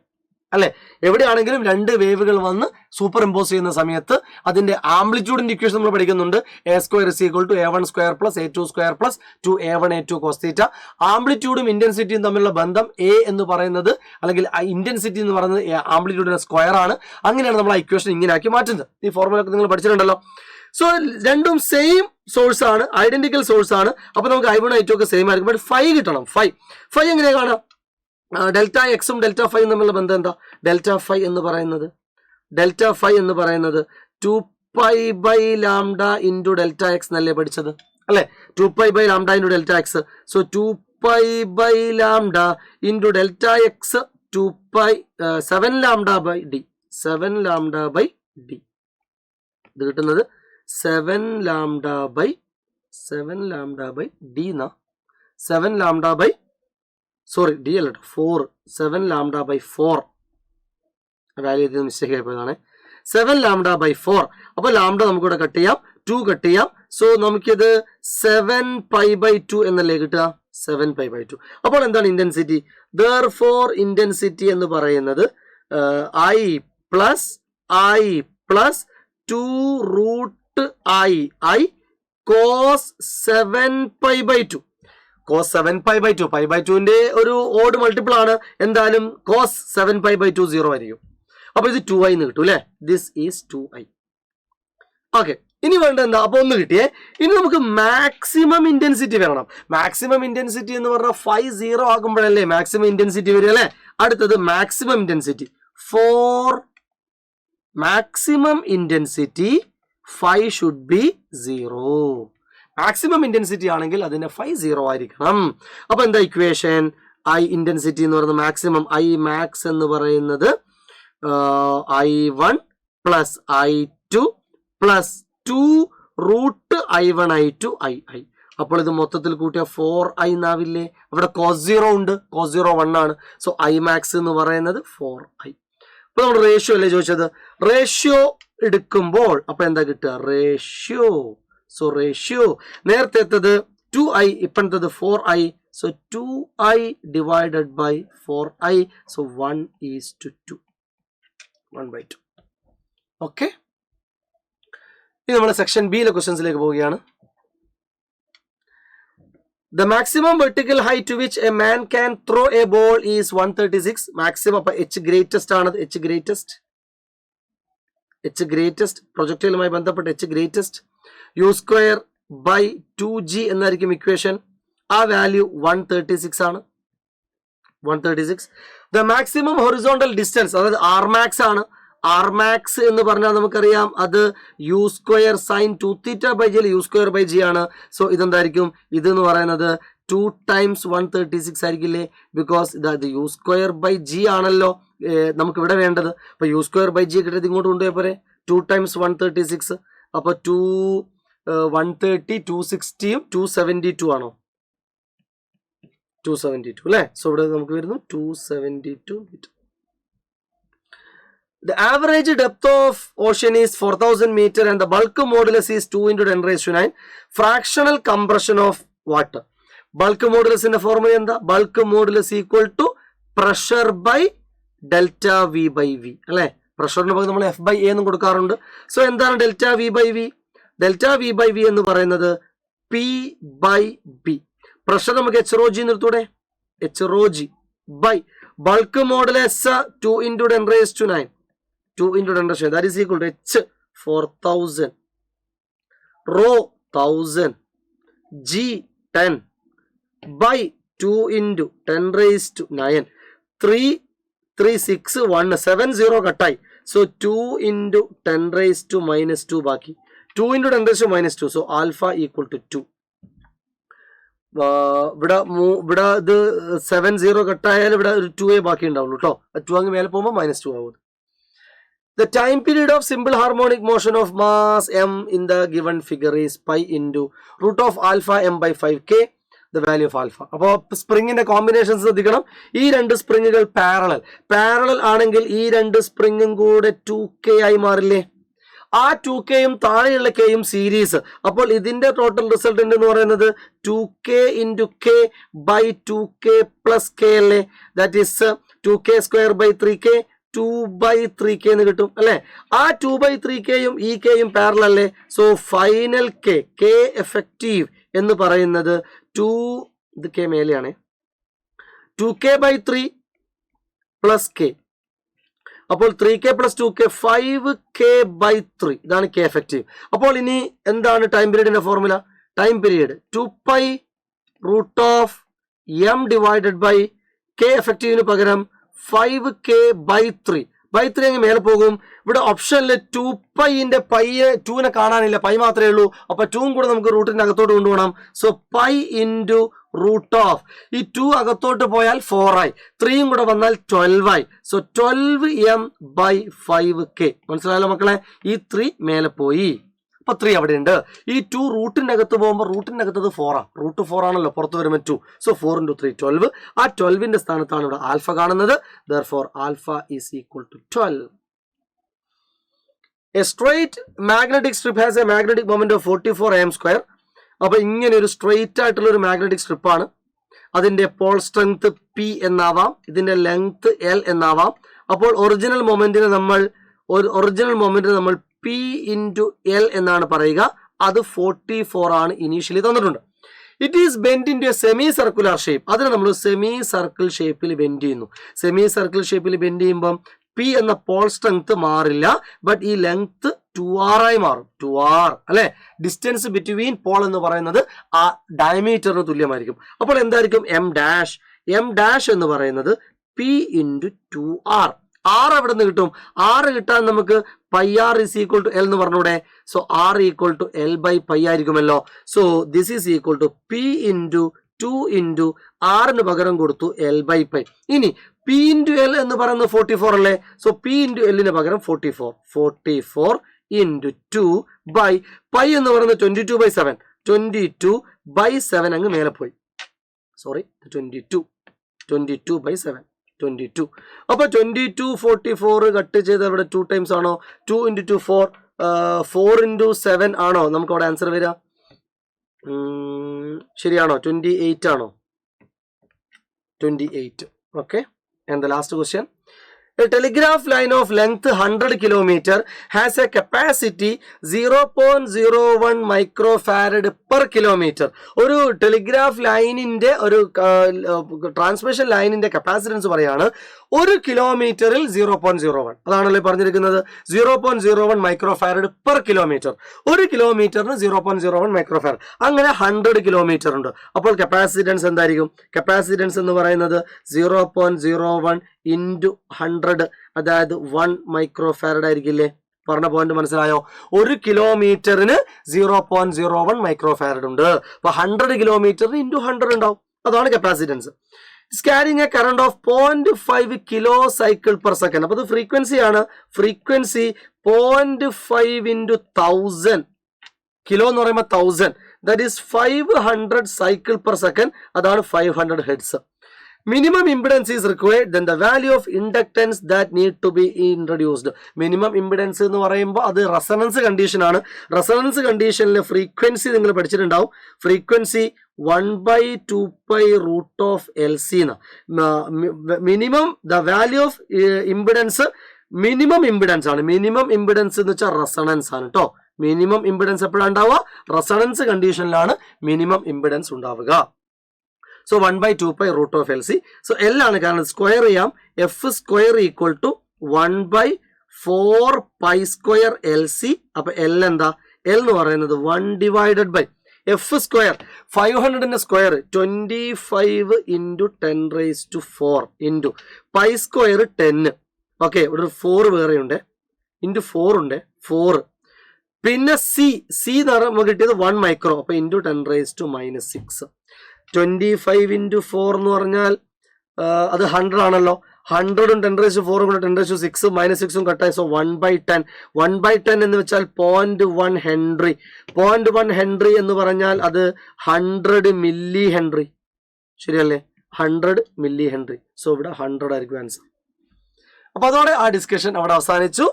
അല്ലെ? എവിടെയാണെങ്കിലും രണ്ട് വേവുകൾ വന്ന് സൂപ്പർ ഇമ്പോസ് ചെയ്യുന്ന സമയത്ത് അതിന്റെ ആംപ്ലിറ്റ്യൂഡിന്റെ ഇക്വേഷൻ നമ്മൾ പഠിക്കുന്നുണ്ട്. A² is equal to A1² plus A2² plus 2A1 A2 cos theta. ആംപ്ലിറ്റ്യൂഡും ഇന്റൻസിറ്റിയും തമ്മിലുള്ള ബന്ധം എ എന്ന് പറയുന്നത് അല്ലെങ്കിൽ ഇന്റൻസിറ്റി എന്ന് പറയുന്നത് ആംപ്ലിറ്റ്യൂഡിന്റെ സ്ക്വയർ ആണ്. അങ്ങനെയാണ് നമ്മൾ ആ ഇക്വേഷൻ ഇങ്ങനെ ആക്കി മാറ്റുന്നത്. ഈ ഫോർമുല ഒക്കെ നിങ്ങൾ പഠിച്ചിട്ടുണ്ടല്ലോ. സോ രണ്ടും സെയിം സോഴ്സ് ആണ്, ഐഡന്റിക്കൽ സോഴ്സ് ആണ്. അപ്പൊ നമുക്ക് I1 I2 ഒക്കെ സെയിം ആയിരിക്കും. ബട്ട് ഫൈ കിട്ടണം. ഫൈ എങ്ങനെ കാണാം? ഡെൽറ്റ എക്സും ഡെൽറ്റ ഫൈ തമ്മിലുള്ള ബന്ധം എന്താ? ഡെൽറ്റ ഫൈ എന്ന് പറയുന്നത് 2π by lambda into delta X എന്നല്ലേ പഠിച്ചത് അല്ലെ? 2π by lambda into delta X. So 2π by lambda into delta X 7 lambda by D. 7 lambda by D ഇത് കിട്ടുന്നത് 7 ലാംഡ ബൈ ഡി എന്നാ. 7 ലാംഡ ബൈ സോറി ഡി അല്ല 4. 7 lambda by 4 value ഇത് mistake ആയിപ്പോയതാണ്. 7 lambda by 4. അപ്പൊ ലാംഡ നമുക്കിവിടെ cut ചെയ്യാം, 2 cut ചെയ്യാം. സോ നമുക്കിത് 7π ബൈ 2 എന്നല്ലേ കിട്ടുക? 7π ബൈ 2. അപ്പോൾ എന്താണ് ഇന്റൻസിറ്റി? therefore ഇന്റൻസിറ്റി എന്ന് പറയുന്നത് I plus 2 √I cos 7π by 2. cos 7π by 2 π by 2ന്റെ ഒരു ഓഡ് മൾട്ടിപ്പിൾ ആണ്. എന്തായാലും cos 7π ബൈ 2 0 ആയിരിക്കും. അപ്പൊ ഇത് 2i എന്ന് കിട്ടും അല്ലെ? This is 2i. ഓക്കെ, ഇനി വേണ്ട എന്താ? അപ്പൊ ഒന്ന് കിട്ടിയേ. ഇനി നമുക്ക് മാക്സിമം ഇന്റൻസിറ്റി വരണം. മാക്സിമം ഇന്റൻസിറ്റി എന്ന് പറഞ്ഞാൽ 5 0 ആകുമ്പോഴല്ലേ മാക്സിമം ഇന്റൻസിറ്റി വരിക അല്ലെ? അടുത്തത് maximum intensity. For maximum intensity 5 should be 0. Maximum intensity ആണെങ്കിൽ അതിന്റെ 5 0 ആയിരിക്കണം. അപ്പൊ എന്താ ഇക്വേഷൻ? I ഇന്റൻസിറ്റി എന്ന് പറയുന്നത് മാക്സിമം I മാക്സ് എന്ന് പറയുന്നത് I1 plus I2 plus 2 √I1 I2 II. അപ്പോൾ ഇത് മൊത്തത്തിൽ കൂട്ടിയ 4i എന്നാവില്ലേ? അവിടെ cos 0 ഉണ്ട്, cos 0 1 ആണ്. സോ I മാക്സ് എന്ന് പറയുന്നത് 4i. അപ്പൊ നമ്മൾ റേഷ്യോ അല്ലേ ചോദിച്ചത്? റേഷ്യോ എടുക്കുമ്പോൾ അപ്പൊ എന്താ കിട്ടുക? റേഷ്യോ. സോ റേഷ്യോ നേരത്തേത്തത് 2i, ഇപ്പോഴത്തത് 4i. So 2i divided by 4i. So 1:2. 1/2. Okay, ഇനി നമ്മൾ സെക്ഷൻ ബിയിലെ ക്വസ്റ്റ്യൻസിലേക്ക് പോവുകയാണ്. The maximum vertical height to which a man can throw a ball is 136. Maximum അപ്പൊ h greatest ആണ്. h greatest പ്രൊജക്ടൈലുമായി ബന്ധപ്പെട്ട് h greatest u² by 2g എന്നായിരിക്കും equation. ആ value 136 ആണ്. 136. The maximum horizontal distance അതായത് r max ആണ്. r max എന്ന് പറഞ്ഞാൽ നമുക്കറിയാം അത് u² sin 2θ by g u² by g ആണ്. സോ ഇതെന്തായിരിക്കും? ഇതെന്ന് പറയുന്നത് 2 times 136 ആയിരിക്കില്ലേ? ബിക്കോസ് ഇത് u² ബൈ g ആണല്ലോ നമുക്ക് ഇവിടെ വേണ്ടത്. അപ്പൊ u² ബൈ g കിട്ടിയത് ഇങ്ങോട്ട് കൊണ്ടുപോയ പോരെ. 2 times 136. അപ്പൊ 130 260 272 ആണോ? 272 അല്ലെ? സോ ഇവിടെ നമുക്ക് വരുന്നു 272 metre. The average depth of ocean is 4000 meter and the bulk modulus is 2 × 10⁹. Fractional compression of water. Bulk modulus in the formula എന്താ? Bulk modulus equal to pressure by delta V by V അല്ലെ? പ്രഷറിന് പകരം നമ്മൾ F by A എന്നും കൊടുക്കാറുണ്ട്. So എന്താണ് delta V by V? Delta V by V എന്ന് പറയുന്നത് P by B. Pressure നമുക്ക് എച്ച് റോ ജി നിർത്തൂടെ, H rho G by bulk modulus 2 into 10⁻⁹, 2 into 10⁻⁹, that is equal to h 4000, rho 1000, g 10 by 2 into 10⁻⁹, 3 3 6 1 7 0 കട്ടായി. So 2 into 10⁻⁻² ബാക്കി 2 into 10⁻². So alpha equal to 2. ഇവിടെ ഇത് 7 0 കട്ടായാലും ഇവിടെ ഒരു 2a ബാക്കി ഉണ്ടാവുള്ളൂ കേട്ടോ. 2 അങ്ങ് മേലെ പോകുമ്പോൾ -2 ആവും. The time period of simple harmonic motion of mass m in the given figure is pi into root of alpha m by 5k, the value of alpha. അപ്പോൾ സ്പ്രിങ്ങിന്റെ കോമ്പിനേഷൻ ശ്രദ്ധിക്കണം. ഈ രണ്ട് സ്പ്രിങ്ങുകൾ പാരലൽ ആണെങ്കിൽ ഈ രണ്ട് സ്പ്രിങ്ങും കൂടെ 2k ആയി മാറില്ലേ? ആ 2kയും താഴെയുള്ള kയും സീരീസ്. അപ്പോൾ ഇതിന്റെ ടോട്ടൽ റിസൾട്ടന്റ് എന്ന് പറയുന്നത് 2k into k by 2k plus k അല്ലേ? That is 2k² by 3k, 2/3k എന്ന് കിട്ടും അല്ലെ? ആ 2/3kയും ഈ kയും പാരലൽ അല്ലേ? സോ ഫൈനൽ k എഫക്റ്റീവ് എന്ന് പറയുന്നത് 2, ഇത് k മേലെയാണ്, 2k/3 plus k. അപ്പോൾ 3k plus 2k 5k/3, ഇതാണ് k എഫക്റ്റീവ്. അപ്പോൾ ഇനി എന്താണ് ടൈം പീരീഡിന്റെ formula? Time period 2π √m divided by k എഫക്റ്റീവിന് പകരം 5k/3 അങ്ങ് മേലെ പോകും. ഇവിടെ ഓപ്ഷനിൽ 2π പൈ 2നെ കാണാനില്ല, പൈ മാത്രമേ ഉള്ളൂ. അപ്പൊ 2 കൂടെ നമുക്ക് റൂട്ടിന്റെ അകത്തോട്ട് കൊണ്ടുപോകണം. So pi into root of, ഈ 2 അകത്തോട്ട് പോയാൽ 4 ആയി, 3യും കൂടെ വന്നാൽ 12 ആയി. So 12m/5k. മനസ്സിലായല്ലോ മക്കളെ? ഈ 3 മേലെ പോയി, അപ്പൊ 3 അവിടെ ഉണ്ട്. ഈ 2 റൂട്ടിന്റെ അകത്ത് പോകുമ്പോൾ റൂട്ടിന്റെ അകത്തത് 4 ആണ്, √4 ആണല്ലോ, പുറത്ത് വരുമ്പോൾ 2. So 4 into 3 12. ആ 12ന്റെ സ്ഥാനത്താണ് ഇവിടെ ആൽഫ കാണുന്നത്. Therefore alpha is equal to 12. A straight magnetic strip has a magnetic moment of 44 am². അപ്പൊ ഇങ്ങനെ ഒരു സ്ട്രെയിറ്റ് ആയിട്ടുള്ള ഒരു മാഗ്നറ്റിക് സ്ട്രിപ്പാണ്. അതിന്റെ പോൾ സ്ട്രെങ്ത് P എന്നാവാം, ഇതിന്റെ ലെങ്ത് L എന്നാവാം. അപ്പോൾ ഒറിജിനൽ മൊമെന്റിന് നമ്മൾ P into L എന്നാണ് പറയുക. അത് 44 ആണ് ഇനീഷ്യലി തന്നിട്ടുണ്ട്. It is bend into a semi circular shape. അതിനെ നമ്മൾ സെമി സർക്കിൾ ഷേപ്പിൽ ബെൻഡ് ചെയ്യുന്നു. സെമി സർക്കിൾ ഷേപ്പിൽ ബെൻഡ് ചെയ്യുമ്പം P എന്ന പോൾ സ്ട്രെങ്ത് മാറില്ല, ബട്ട് ഈ ലെങ്ത് 2r ആയി മാറും. 2r അല്ലെ? ഡിസ്റ്റൻസ് ബിറ്റ്വീൻ പോൾ എന്ന് പറയുന്നത് ആ ഡയമീറ്ററിന് തുല്യമായിരിക്കും. അപ്പോൾ എന്തായിരിക്കും m ഡാഷ് എന്ന് പറയുന്നത് P into 2r. r എവിടെ നിന്ന് കിട്ടും? r കിട്ടാൻ നമുക്ക് πr is equal to L എന്ന് പറഞ്ഞൂടെ? So r equal to L/π ആയിരിക്കുമല്ലോ. So this is equal to P into 2 into r പകരം കൊടുത്തു L/π. ഇനി P into L എന്ന് പറയുന്നത് 44 അല്ലേ? സോ P into L പകരം 44 into 2 by π എന്ന് പറയുന്നത് 22/7, 22/7 അങ്ങ് മേലെ പോയി. സോറി, 22/7, 22. അപ്പൊ 22 44 കട്ട് ചെയ്ത് അവിടെ 2 ടൈംസ് ആണോ? 2 into 2 4, 4 into 7 ആണോ നമുക്ക് അവിടെ ആൻസർ വരിക? ശരിയാണോ? 28 ആണോ? 28. Okay. And the last question. A telegraph line of length 100 km has a capacity 0.01 microfarad per kilometer. ഒരു ടെലിഗ്രാഫ് ലൈനിന്റെ ഒരു ട്രാൻസ്മിഷൻ ലൈനിന്റെ കപ്പാസിറ്റൻസ് പറയാണ് 1 കിലോമീറ്ററിൽ 0.01. അതാണല്ലോ പറഞ്ഞിരിക്കുന്നത്. 0.01 മൈക്രോഫാരഡ് പെർ കിലോമീറ്റർ. 1 കിലോമീറ്ററിന് 0.01 മൈക്രോഫാരഡ്. അങ്ങനെ 100 കിലോമീറ്റർ ഉണ്ട്. അപ്പോൾ കപ്പാസിറ്റൻസ് എന്തായിരിക്കും? കപ്പാസിറ്റൻസ് എന്ന് പറയുന്നത് 0.01 into 100, അതായത് 1 മൈക്രോഫാരഡ് ആയിരിക്കില്ലേ? പറഞ്ഞ പോയിന്റ് മനസ്സിലായോ? 1 കിലോമീറ്ററിന് 0.01 മൈക്രോഫാരഡ് ഉണ്ട്. അപ്പൊ 100 കിലോമീറ്ററിന് into 100 ഉണ്ടാവും. അതാണ് capacitance. Carrying A current of 0.5 kilo cycle per second. അപ്പൊ ഇത് ഫ്രീക്വൻസി ആണ്. Frequency 0.5 into 1000. കിലോ എന്ന് പറയുമ്പോൾ 1000, that is 500 cycle per second. അതാണ് 500 heads. Minimum impedance is required, then the value of inductance that need to be introduced. Minimum impedance എന്ന് പറയുമ്പോൾ അത് resonance condition ആണ്. റെസണൻസ് കണ്ടീഷനിലെ ഫ്രീക്വൻസി നിങ്ങൾ പഠിച്ചിട്ടുണ്ടാവും. Frequency 1/2π √LC. Minimum the value of impedance minimum impedance ആണ്. Minimum impedance എന്ന് വെച്ചാൽ റെസണൻസ് ആണ് കേട്ടോ. മിനിമം ഇമ്പിഡൻസ് എപ്പോഴാണ് ഉണ്ടാവുക? റെസണൻസ് കണ്ടീഷനിലാണ് മിനിമം ഇമ്പിഡൻസ് ഉണ്ടാവുക. So 1/2π√LC. സോ L ആണ്, കാരണം സ്ക്വയർ ചെയ്യാം. F square equal to 1/4π² LC. അപ്പൊ L എന്താ? L എന്ന് പറയുന്നത് 1/, F square 500 square 25 × 10⁴ into pi square 10. Okay, ഇവിടെ ഒരു 4 വേറെ ഉണ്ട്, ഇൻറ്റു 4 ഉണ്ട്, 4. പിന്നെ സി എന്ന് കിട്ടിയത് 1 മൈക്രോ, അപ്പൊ ഇൻറ്റു 10⁻⁻6. 25 × 4 എന്ന് പറഞ്ഞാൽ അത് 100 ആണല്ലോ. 100 ഉം 10⁻⁴ കൂടെ 10⁻6 -6 കട്ടായി. സോ 1/10. 1/10 എന്ന് വെച്ചാൽ 0.1 ഹെൻറി. 0.1 ഹെൻറി എന്ന് പറഞ്ഞാൽ അത് 100 മില്ലി ഹെൻറി. ശരിയല്ലേ? 100 മില്ലി ഹെൻറി. സോ ഇവിടെ 100 ആയിരിക്കും ആൻസർ. അപ്പൊ അതോടെ ആ ഡിസ്കഷൻ അവിടെ അവസാനിച്ചു.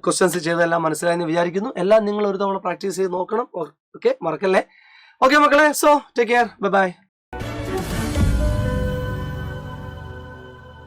ക്വസ്റ്റ്യൻസ് ചെയ്തെല്ലാം മനസ്സിലായെന്ന് വിചാരിക്കുന്നു. എല്ലാം നിങ്ങൾ ഒരു തവണ പ്രാക്ടീസ് ചെയ്ത് നോക്കണം. ഓക്കെ, മറക്കല്ലേ? ഓക്കെ മക്കളെ, so take care, bye bye.